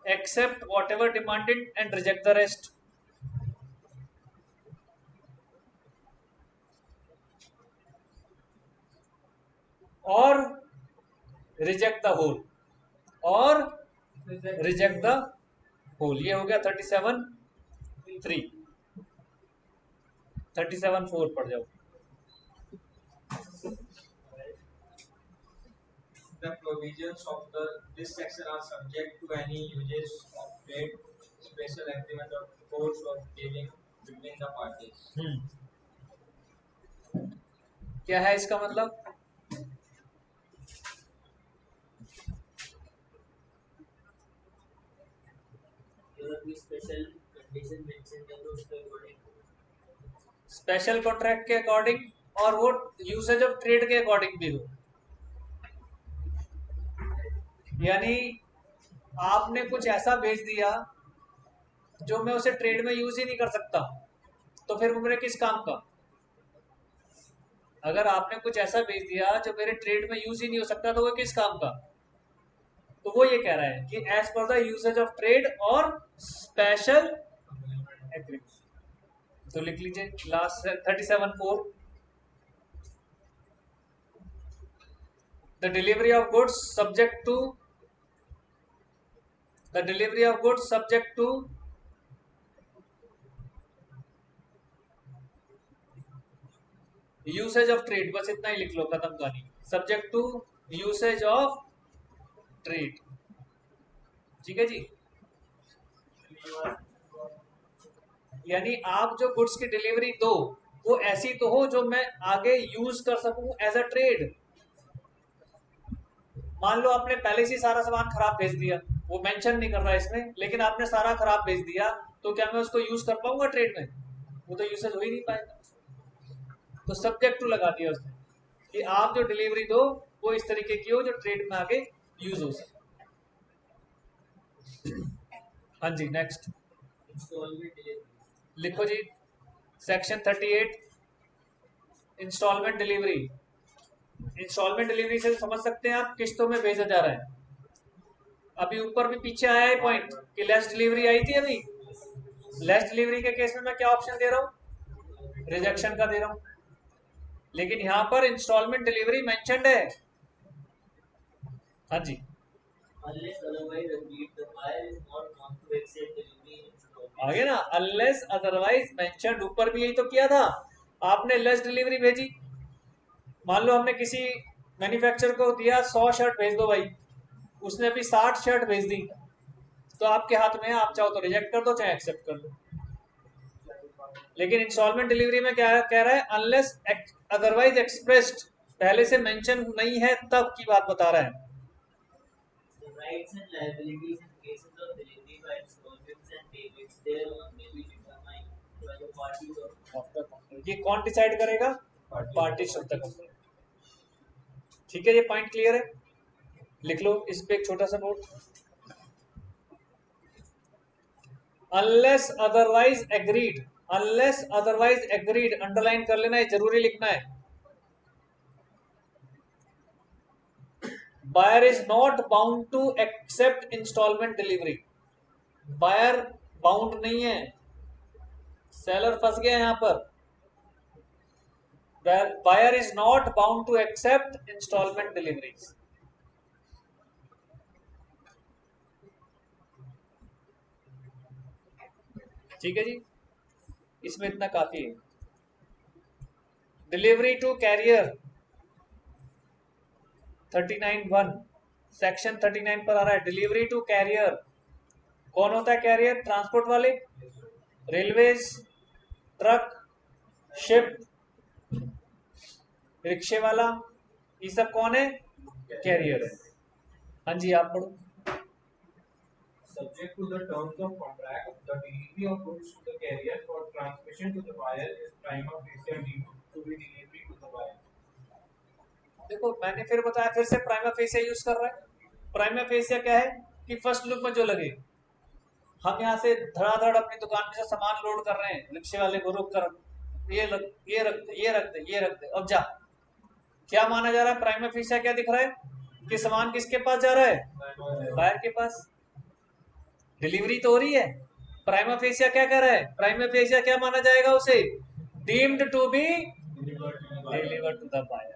Accept whatever demanded and reject the rest. Or reject the whole. और reject the whole. ये हो गया 37(3). 37(4) पढ़ जाओ. The provisions of this section are subject to any uses of trade, special agreement of course of dealing between the parties. क्या है इसका मतलब? स्पेशल कंडीशन मेंशन है तो उसके अकॉर्डिंग, स्पेशल कॉन्ट्रैक्ट के अकॉर्डिंग और वो यूसेज ऑफ ट्रेड के अकॉर्डिंग भी हो. यानी आपने कुछ ऐसा बेच दिया जो मैं उसे ट्रेड में यूज ही नहीं कर सकता, तो फिर वो मेरे किस काम का? अगर आपने कुछ ऐसा बेच दिया जो मेरे ट्रेड में यूज ही नहीं हो सकता, तो वो किस काम का? तो वो ये कह रहा है कि as per the usage of trade और स्पेशल एग्रीमेंट. तो लिख लीजिए last 37(4). The delivery of goods subject to usage of trade. बस इतना ही लिख लो, खत्म कहानी. Subject to usage of trade. ठीक है जी. यानी आप जो गुड्स की डिलीवरी दो वो ऐसी तो हो जो मैं आगे यूज कर सकूं एज अ ट्रेड. मान लो आपने पहले से सारा सामान खराब भेज दिया, वो मेंशन नहीं कर रहा है इसमें, लेकिन आपने सारा खराब भेज दिया, तो क्या मैं उसको यूज कर पाऊंगा ट्रेड में? वो तो यूसेज हो ही नहीं पाएगा. तो सब्जेक्ट टू लगा दिया उसने कि आप जो डिलीवरी दो वो इस तरीके की हो जो ट्रेड में आगे यूज हो सके. हाँ जी, नेक्स्ट इंस्टॉलमेंट डिलीवरी. लिखो जी. Section 38 instalment delivery. Instalment delivery से समझ सकते हैं आप किस्तों में भेजा जा रहा है. अभी ऊपर भी पीछे आया है पॉइंट कि लेस डिलीवरी आई थी. अभी लेस डिलीवरी के केस में मैं क्या ऑप्शन दे रहा हूँ? रिजेक्शन का दे रहा हूँ. लेकिन यहाँ पर इंस्टॉलमेंट डिलीवरी मेंशन्ड है. हाँ जी, Unless otherwise agreed, the buyer is not bound to accept delivery in installments. आगे ना अनलेस अदरवाइज मेंशन्ड. ऊपर भी यही तो किया था आपने. लेस डिलीवरी भेजी. मान लो हमने किसी मैन्युफैक्चरर को दिया 100 शर्ट भेज दो भाई, उसने अभी 60 शर्ट भेज दी, तो आपके हाथ में है, आप चाहो तो रिजेक्ट कर दो चाहे एक्सेप्ट कर दो. लेकिन इंस्टॉलमेंट डिलीवरी में क्या कह रहा है? Unless otherwise expressed. पहले से मेंशन नहीं है तब की बात बता रहा है. The rights and liabilities in cases of delivery by installments and payments thereon may be determined by the parties of ये कौन डिसाइड करेगा? Party of the company. ठीक है, ये पॉइंट क्लियर है. लिख लो इस पे एक छोटा सा note. Unless otherwise agreed. Unless otherwise agreed underline कर लेना है, जरूरी लिखना है. Buyer is not bound to accept instalment delivery. Buyer bound नहीं है, सेलर फंस गया यहां पर. Buyer is not bound to accept instalment deliveries. ठीक है जी, इसमें इतना काफी है. डिलीवरी टू कैरियर 39(1) सेक्शन 39 पर आ रहा है. Delivery to carrier. कौन होता है कैरियर? ट्रांसपोर्ट वाले, रेलवेज, ट्रक, शिप, रिक्शे वाला, ये सब कौन है? कैरियर है. हाँ जी, आप पढ़ो. Subject to the terms of contract, the delivery of goods to the carrier for transmission to the buyer is prima facie deemed to be delivery to the buyer. देखो मैंने फिर बताया, फिर से प्राइमा फेसिया यूज कर रहा है. Prima fascia क्या है कि फर्स्ट लुक में जो लगे. हम यहाँ से धड़ाधड़ अपनी दुकान में से सामान लोड कर रहे हैं, रिक्शे वाले को रोक कर ये रख दे, अब जा. क्या माना जा रहा है? प्राइमा फेसिया क्या दिख रहा है? कि सामान किसके पास जा रहा है, बायर के पास। डिलीवरी तो हो रही है। प्राइमा फेसिया क्या कर रहा है, प्राइमा फेसिया क्या माना जाएगा उसे, deemed to be delivered to the buyer.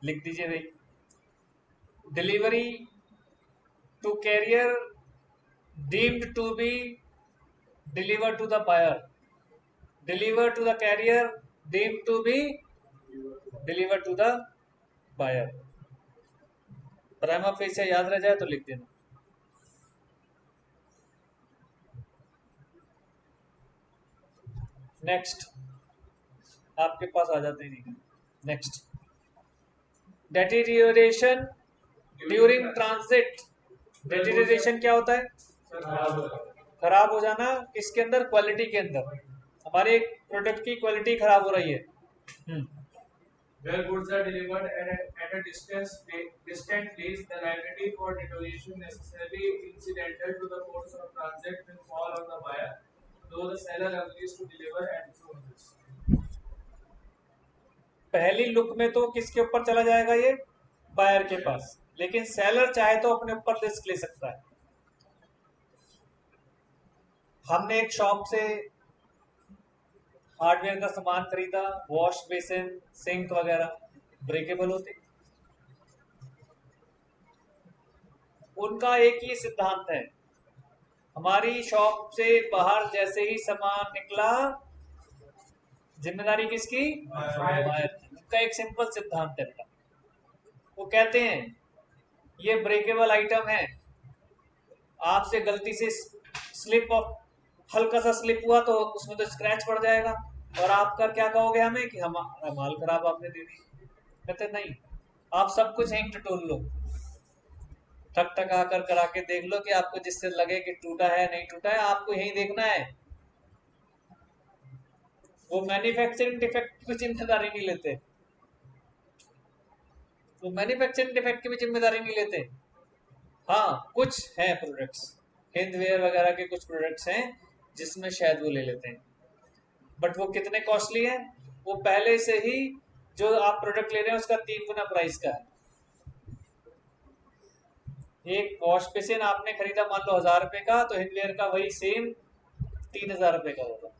लिख दीजिए भाई, delivery to carrier deemed to be delivered to the buyer, delivered to the carrier deemed to be delivered to the buyer. Prima facie याद रह जाए तो लिख देना। नेक्स्ट आपके पास आ जाते हैं। Next, deterioration during transit. Deterioration क्या होता है, खराब हो जाना। किसके अंदर, क्वालिटी के अंदर। हमारे प्रोडक्ट की क्वालिटी खराब हो रही है। Where goods are delivered at a distant place, the liability for deterioration necessarily incidental to the course of transit will fall on the buyer, though the seller agrees to deliver at his own risk. पहली look में तो किसके ऊपर चला जाएगा, ये buyer के पास, लेकिन सेलर चाहे तो अपने ऊपर रिस्क ले सकता है। हमने एक शॉप से हार्डवेयर का सामान खरीदा, वॉश बेसिन, सिंक वगैरह ब्रेकेबल होते। उनका एक ही सिद्धांत है, हमारी शॉप से बाहर जैसे ही सामान निकला, जिम्मेदारी किसकी, बायर की। उनका एक सिंपल सिद्धांत है बेटा। वो कहते हैं ये ब्रेकेबल आइटम है, आपसे गलती से स्लिप ऑफ, हल्का सा स्लिप हुआ तो उसमें तो स्क्रैच पड़ जाएगा, और आपका क्या कहोगे हमें कि हमारा माल खराब आपने दे दी। कहते नहीं, आप सब कुछ यहीं टटोल लो, ठक ठक आकर करा के देख लो कि आपको जिससे लगे कि टूटा है नहीं टूटा है, आपको यही देखना है। वो मैन्युफैक्चरिंग डिफेक्ट की जिम्मेदारी नहीं लेते, वो मैन्युफैक्चरिंग डिफेक्ट की भी जिम्मेदारी नहीं लेते। हाँ, कुछ हैं प्रोडक्ट्स, हिंदवेयर वगैरह के कुछ प्रोडक्ट्स हैं जिसमें शायद वो ले लेते हैं, बट वो कितने कॉस्टली है, वो पहले से ही जो आप प्रोडक्ट ले रहे हैं उसका 3 गुना प्राइस का है। एक वॉश बेसिन आपने खरीदा मान लो 1000 रुपए का, तो हिंदवेयर का वही सेम 3000 रुपए का होगा।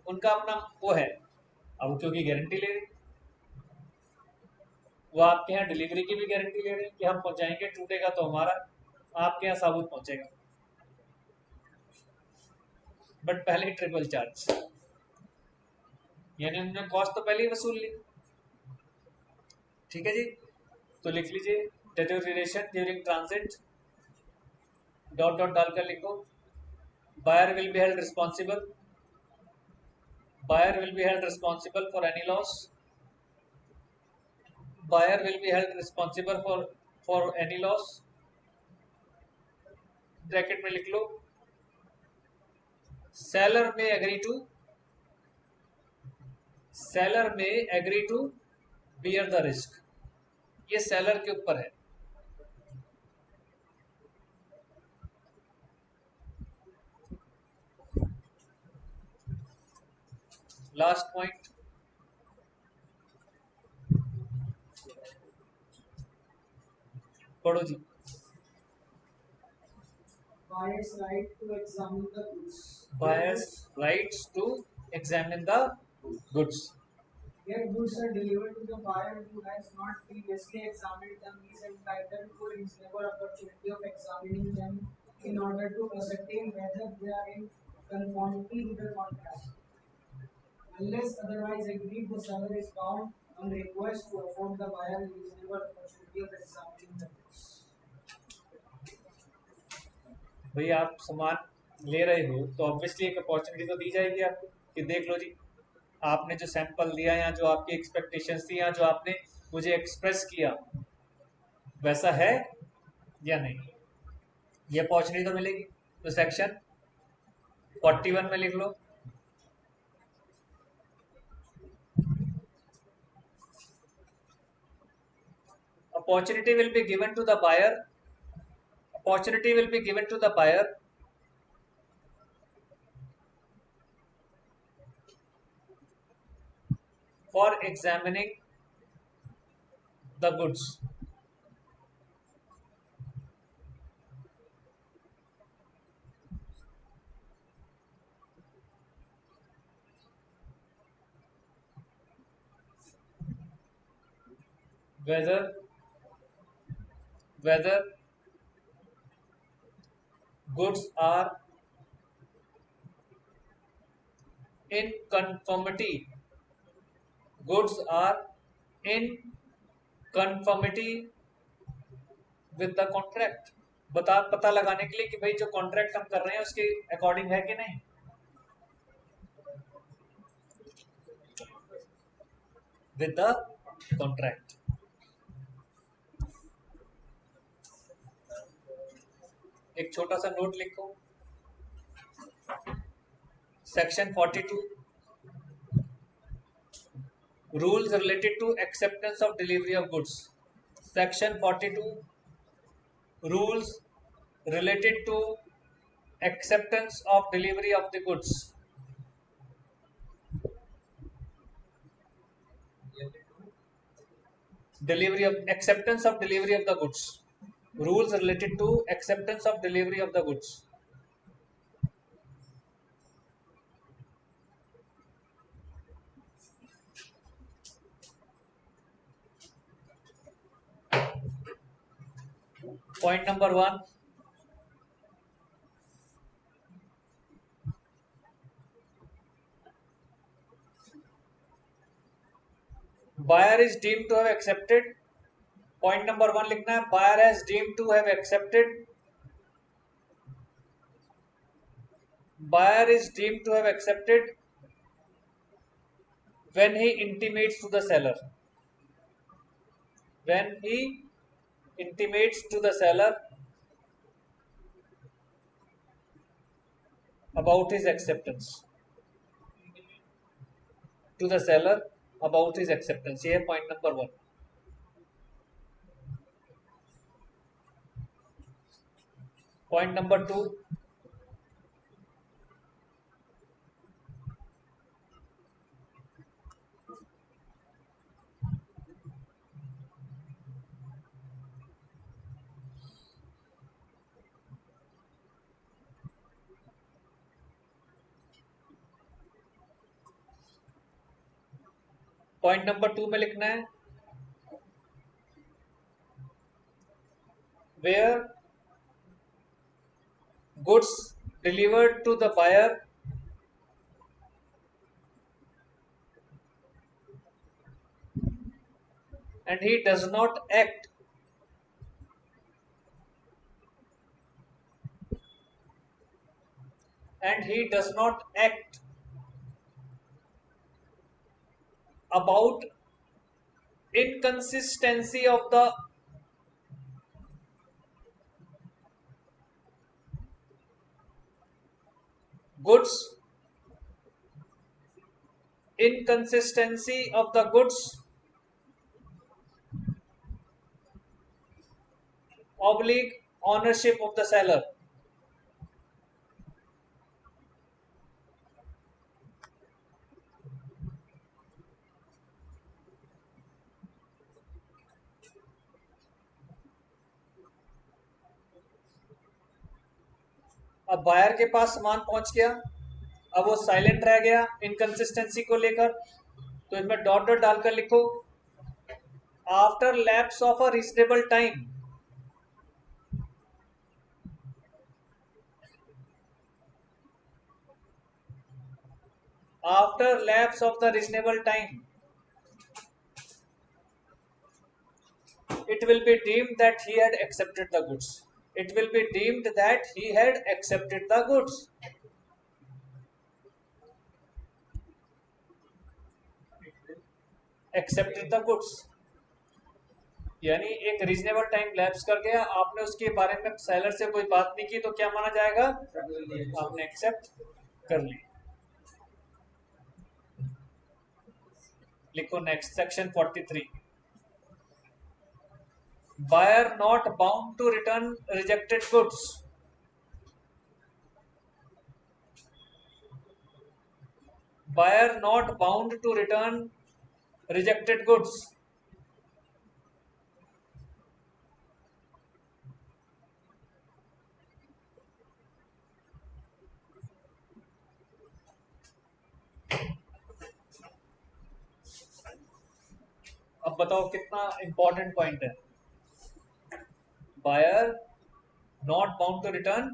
उनका अपना वो है, अब क्योंकि गारंटी ले रहे, वो आपके यहाँ डिलीवरी की भी गारंटी ले रहे हैं कि हम पहुंचाएंगे, टूटेगा तो हमारा, आपके यहाँ साबुत पहुंचेगा, बट पहले ही ट्रिपल चार्ज, यानी उन्होंने कॉस्ट तो पहले ही वसूल ली। ठीक है जी, तो लिख लीजिए, deterioration during transit, dot dot डालकर लिखो, buyer will be held responsible, buyer will be held responsible for any loss, buyer will be held responsible for any loss। Bracket में लिख लो, seller may agree to bear the risk। ये seller के ऊपर है। Last point, पढ़ो जी। Buyer's right to examine the goods. Buyer's rights to examine the goods। If goods are delivered to the buyer who has not previously examined them, he is entitled to a reasonable opportunity of examining them in order to ascertain whether they are in conformity with the contract. Unless otherwise agreed, the seller is bound on request to afford the buyer a reasonable opportunity of examining the goods. भाई आप सामान ले रहे हो तो obviously एक opportunity तो दी जाएगी आपको कि देख लो जी, आपने जो सैंपल दिया या जो आपकी एक्सपेक्टेशंस थी या जो आपने मुझे एक्सप्रेस किया वैसा है या नहीं, ये अपॉर्चुनिटी तो मिलेगी। तो सेक्शन 41 में लिख लो, opportunity will be given to the buyer, opportunity will be given to the buyer for examining the goods. Whether goods are in conformity goods are in conformity with the contract. पता लगाने के लिए कि भाई जो contract हम कर रहे हैं उसके अकॉर्डिंग है कि नहीं. With the contract. एक छोटा सा नोट लिखो. Section 42 rules related to acceptance of delivery of goods. Section 42 rules related to acceptance of delivery of the goods. Delivery of acceptance of delivery of the goods. Rules related to acceptance of delivery of the goods. Point number 1. Buyer is deemed to have accepted. Point number 1 लिखना है. Buyer has deemed to have accepted. Buyer is deemed to have accepted when he intimates to the seller. When he intimates to the seller about his acceptance. To the seller about his acceptance. ये है point number 1. Point number 2. Point number 2 में लिखना है where goods delivered to the buyer and he does not act about inconsistency of the goods oblique ownership of the seller. अब buyer के पास सामान पहुंच गया, अब वो साइलेंट रह गया इनकंसिस्टेंसी को लेकर, तो इसमें डॉट डॉट डालकर लिखो after lapse of a reasonable time it will be deemed that he had accepted the goods. It will be deemed that he had accepted the goods. Accepted the goods. यानी एक reasonable time lapse कर गया, आपने उसके बारे में seller से कोई बात नहीं की, तो क्या माना जाएगा? आपने एक्सेप्ट कर ली. लिखो next section 43. Buyer not bound to return rejected goods. Buyer not bound to return rejected goods. अब बताओ कितना इंपॉर्टेंट पॉइंट है। Buyer not bound to return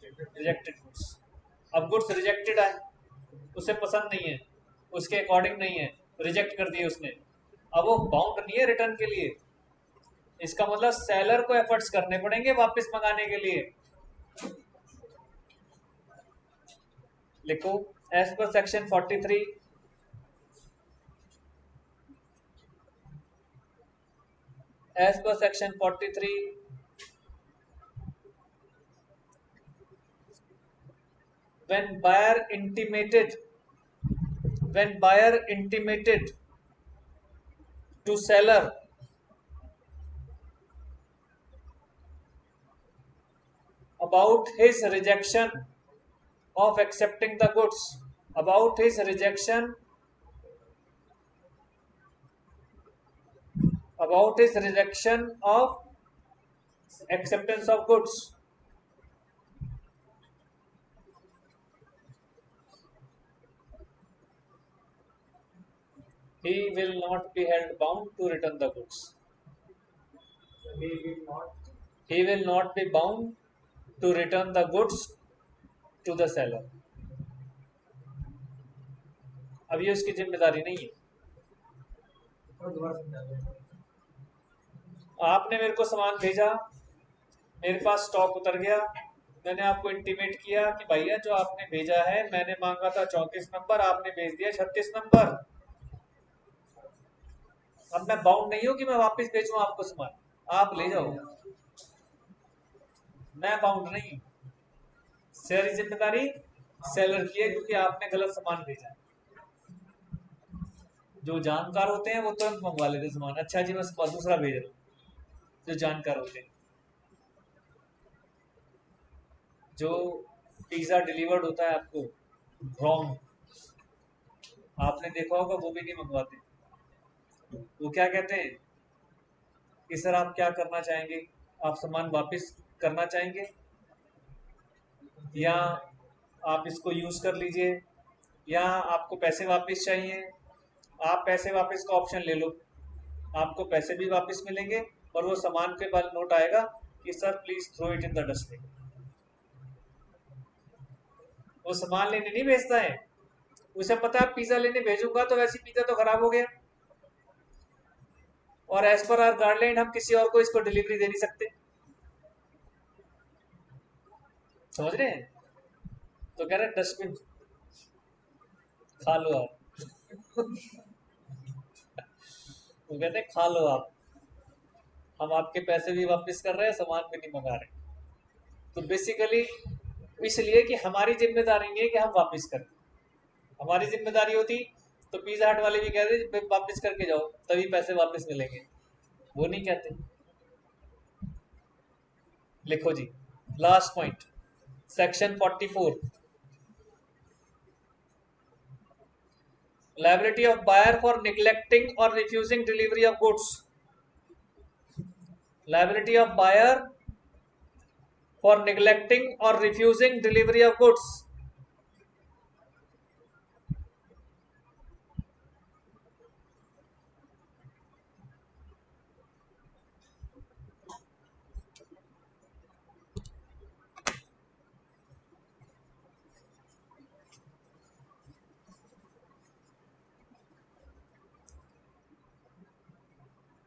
rejected goods. अब गुड्स रिजेक्टेड है, उसे पसंद नहीं है, उसके अकॉर्डिंग नहीं है, रिजेक्ट कर दिए उसने, अब वो बाउंड नहीं है रिटर्न के लिए। इसका मतलब सेलर को एफर्ट्स करने पड़ेंगे वापस मंगाने के लिए। लिखो as per section 43 as per section 43 when buyer intimated to seller about his rejection of accepting the goods, about his rejection of acceptance of goods, he will not be held bound to return the goods. He will not be bound to return the goods to the seller. अब ये उसकी जिम्मेदारी नहीं है। आपने मेरे को सामान भेजा, मेरे पास स्टॉक उतर गया, मैंने आपको इंटीमेट किया कि भैया जो आपने भेजा है, मैंने मांगा था 34 नंबर, आपने भेज दिया 36 नंबर। अब मैं बाउंड नहीं हूं कि मैं वापस भेजूं आपको सामान, आप ले जाओ, मैं बाउंड नहीं। सारी जिम्मेदारी सेलर की है क्योंकि आपने गलत सामान भेजा। जो जानकार होते हैं वो तुरंत मंगवा लेते सामान, अच्छा जी मैं दूसरा भेज रहा हूँ। जो जानकार होते हैं, जो पिज्जा डिलीवर्ड होता है आपको रॉन्ग, आपने देखा होगा, वो भी नहीं मंगवाते। वो क्या कहते हैं कि सर आप क्या करना चाहेंगे, आप सामान वापस करना चाहेंगे या आप इसको यूज कर लीजिए, या आपको पैसे वापस चाहिए। आप पैसे वापस का ऑप्शन ले लो, आपको पैसे भी वापस मिलेंगे और वो सामान के बाद नोट आएगा कि sir please throw it in the dustbin. वो सामान लेने नहीं भेजता है, उसे पता है पिज्जा लेने भेजूंगा तो वैसे पिज्जा तो खराब हो गया, और एज पर आवर गाइडलाइन हम किसी और को इसको डिलीवरी दे नहीं सकते। समझ रहे हैं? तो कह रहे डस्टबिन खा लो आप। वो कहते हैं खा लो आप, हम आपके पैसे भी वापस कर रहे हैं, सामान भी नहीं मंगा रहे। तो बेसिकली इसलिए कि हमारी जिम्मेदारी नहीं है कि हम वापस करें। हमारी जिम्मेदारी होती तो पिज्जा हट वाले भी कहते वापस करके जाओ तभी पैसे वापस मिलेंगे, वो नहीं कहते। लिखो जी last point, section 44 liability of buyer for neglecting or refusing delivery of goods. Liability of buyer for neglecting or refusing delivery of goods.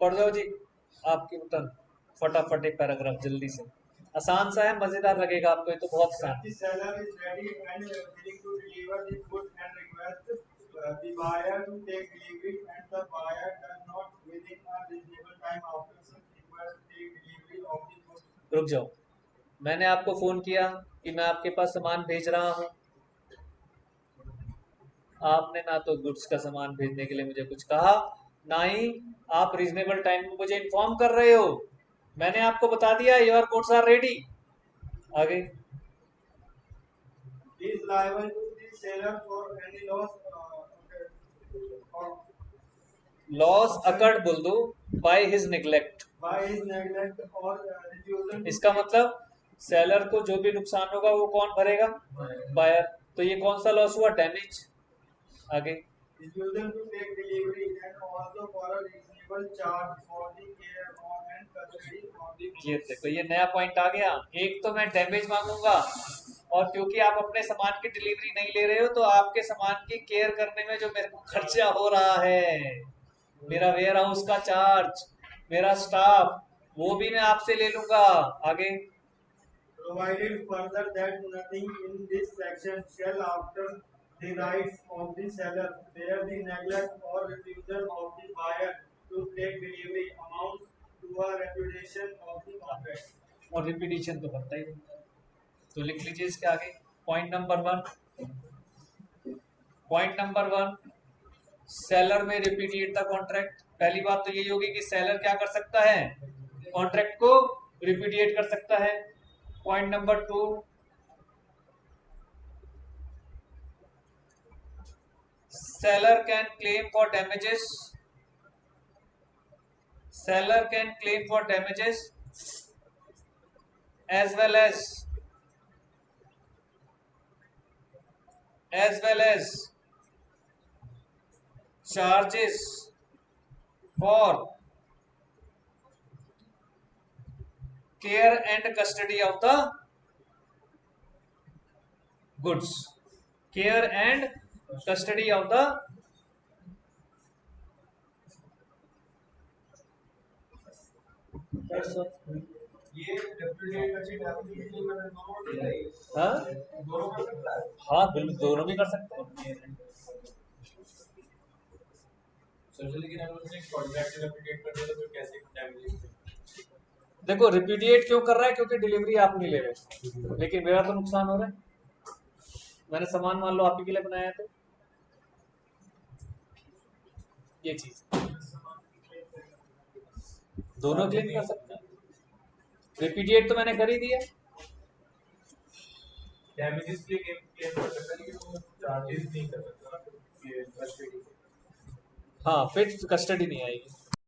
पढ़ जाओ जी, आपकी बटन फटाफट एक पैराग्राफ जल्दी से, आसान सा है, मजेदार लगेगा आपको, ये तो बहुत आसान है। seller is ready and willing to deliver the goods and request the buyer to take delivery, and the buyer does not within a reasonable time after such request take delivery of the goods. रुक जाओ, मैंने आपको phone किया कि मैं आपके पास सामान भेज रहा हूं, आपने ना तो गुड्स का सामान भेजने के लिए मुझे कुछ कहा, ना ही आप रीजनेबल टाइम में मुझे इन्फॉर्म कर रहे हो। मैंने आपको बता दिया योर गुड्स आर रेडी। आगे He is liable to the seller for any loss occurred बोल दो by his neglect. by his neglect or refusal to इसका मतलब सेलर को जो भी नुकसान होगा वो कौन भरेगा? बायर। तो ये कौन सा लॉस हुआ? डैमेज। आगे refusal to take delivery and also for a reasonable charge for the care of and custody of the ये देखो ये नया पॉइंट आ गया। एक तो मैं डैमेज मांगूंगा, और क्योंकि आप अपने सामान की डिलीवरी नहीं ले रहे हो तो आपके सामान की केयर करने में जो मेरे को खर्चा हो रहा है, मेरा वेयर हाउस का चार्ज, मेरा स्टाफ, वो भी मैं आपसे ले लूंगा। आगे provided further that nothing in this section shall alter the rights of the seller where the neglect or refusal of the buyer to take delivery amounts to a repudiation of the contract. और repetition तो बनता ही बनता है, तो लिख लीजिए इसके आगे point number 1। Point number 1, seller में रिपीडिएट द कॉन्ट्रैक्ट। पहली बात तो यही होगी कि सेलर क्या कर सकता है, कॉन्ट्रैक्ट को रिपीडिएट कर सकता है। Point number 2, seller can claim for damages. Seller can claim for damages as well as charges for care and custody of the goods. Care and custody of the ये repudiate का चीज application में दोनों नहीं है। हाँ दोनों कर सकता है। हाँ बिल्कुल दोनों भी कर सकते हैं। सर लेकिन अगर उसने कॉन्ट्रैक्ट रेपुडिएट कर दिया तो फिर कैसे डैमेज? देखो रिपीडिएट क्यों कर रहा है, क्योंकि डिलीवरी आप नहीं ले रहे, लेकिन मेरा तो नुकसान हो रहा है। मैंने सामान मान लो आप ही के लिए बनाया तो ये चीज दोनों क्लेम कर सकते हैं। रिपीडिएट तो मैंने कर ही दिया। डैमेजेस के लिए क्लेम कर सकता है लेकिन वो चार्जेस नहीं कर सकता ये कस्टडी। हाँ फिर कस्टडी नहीं आएगी।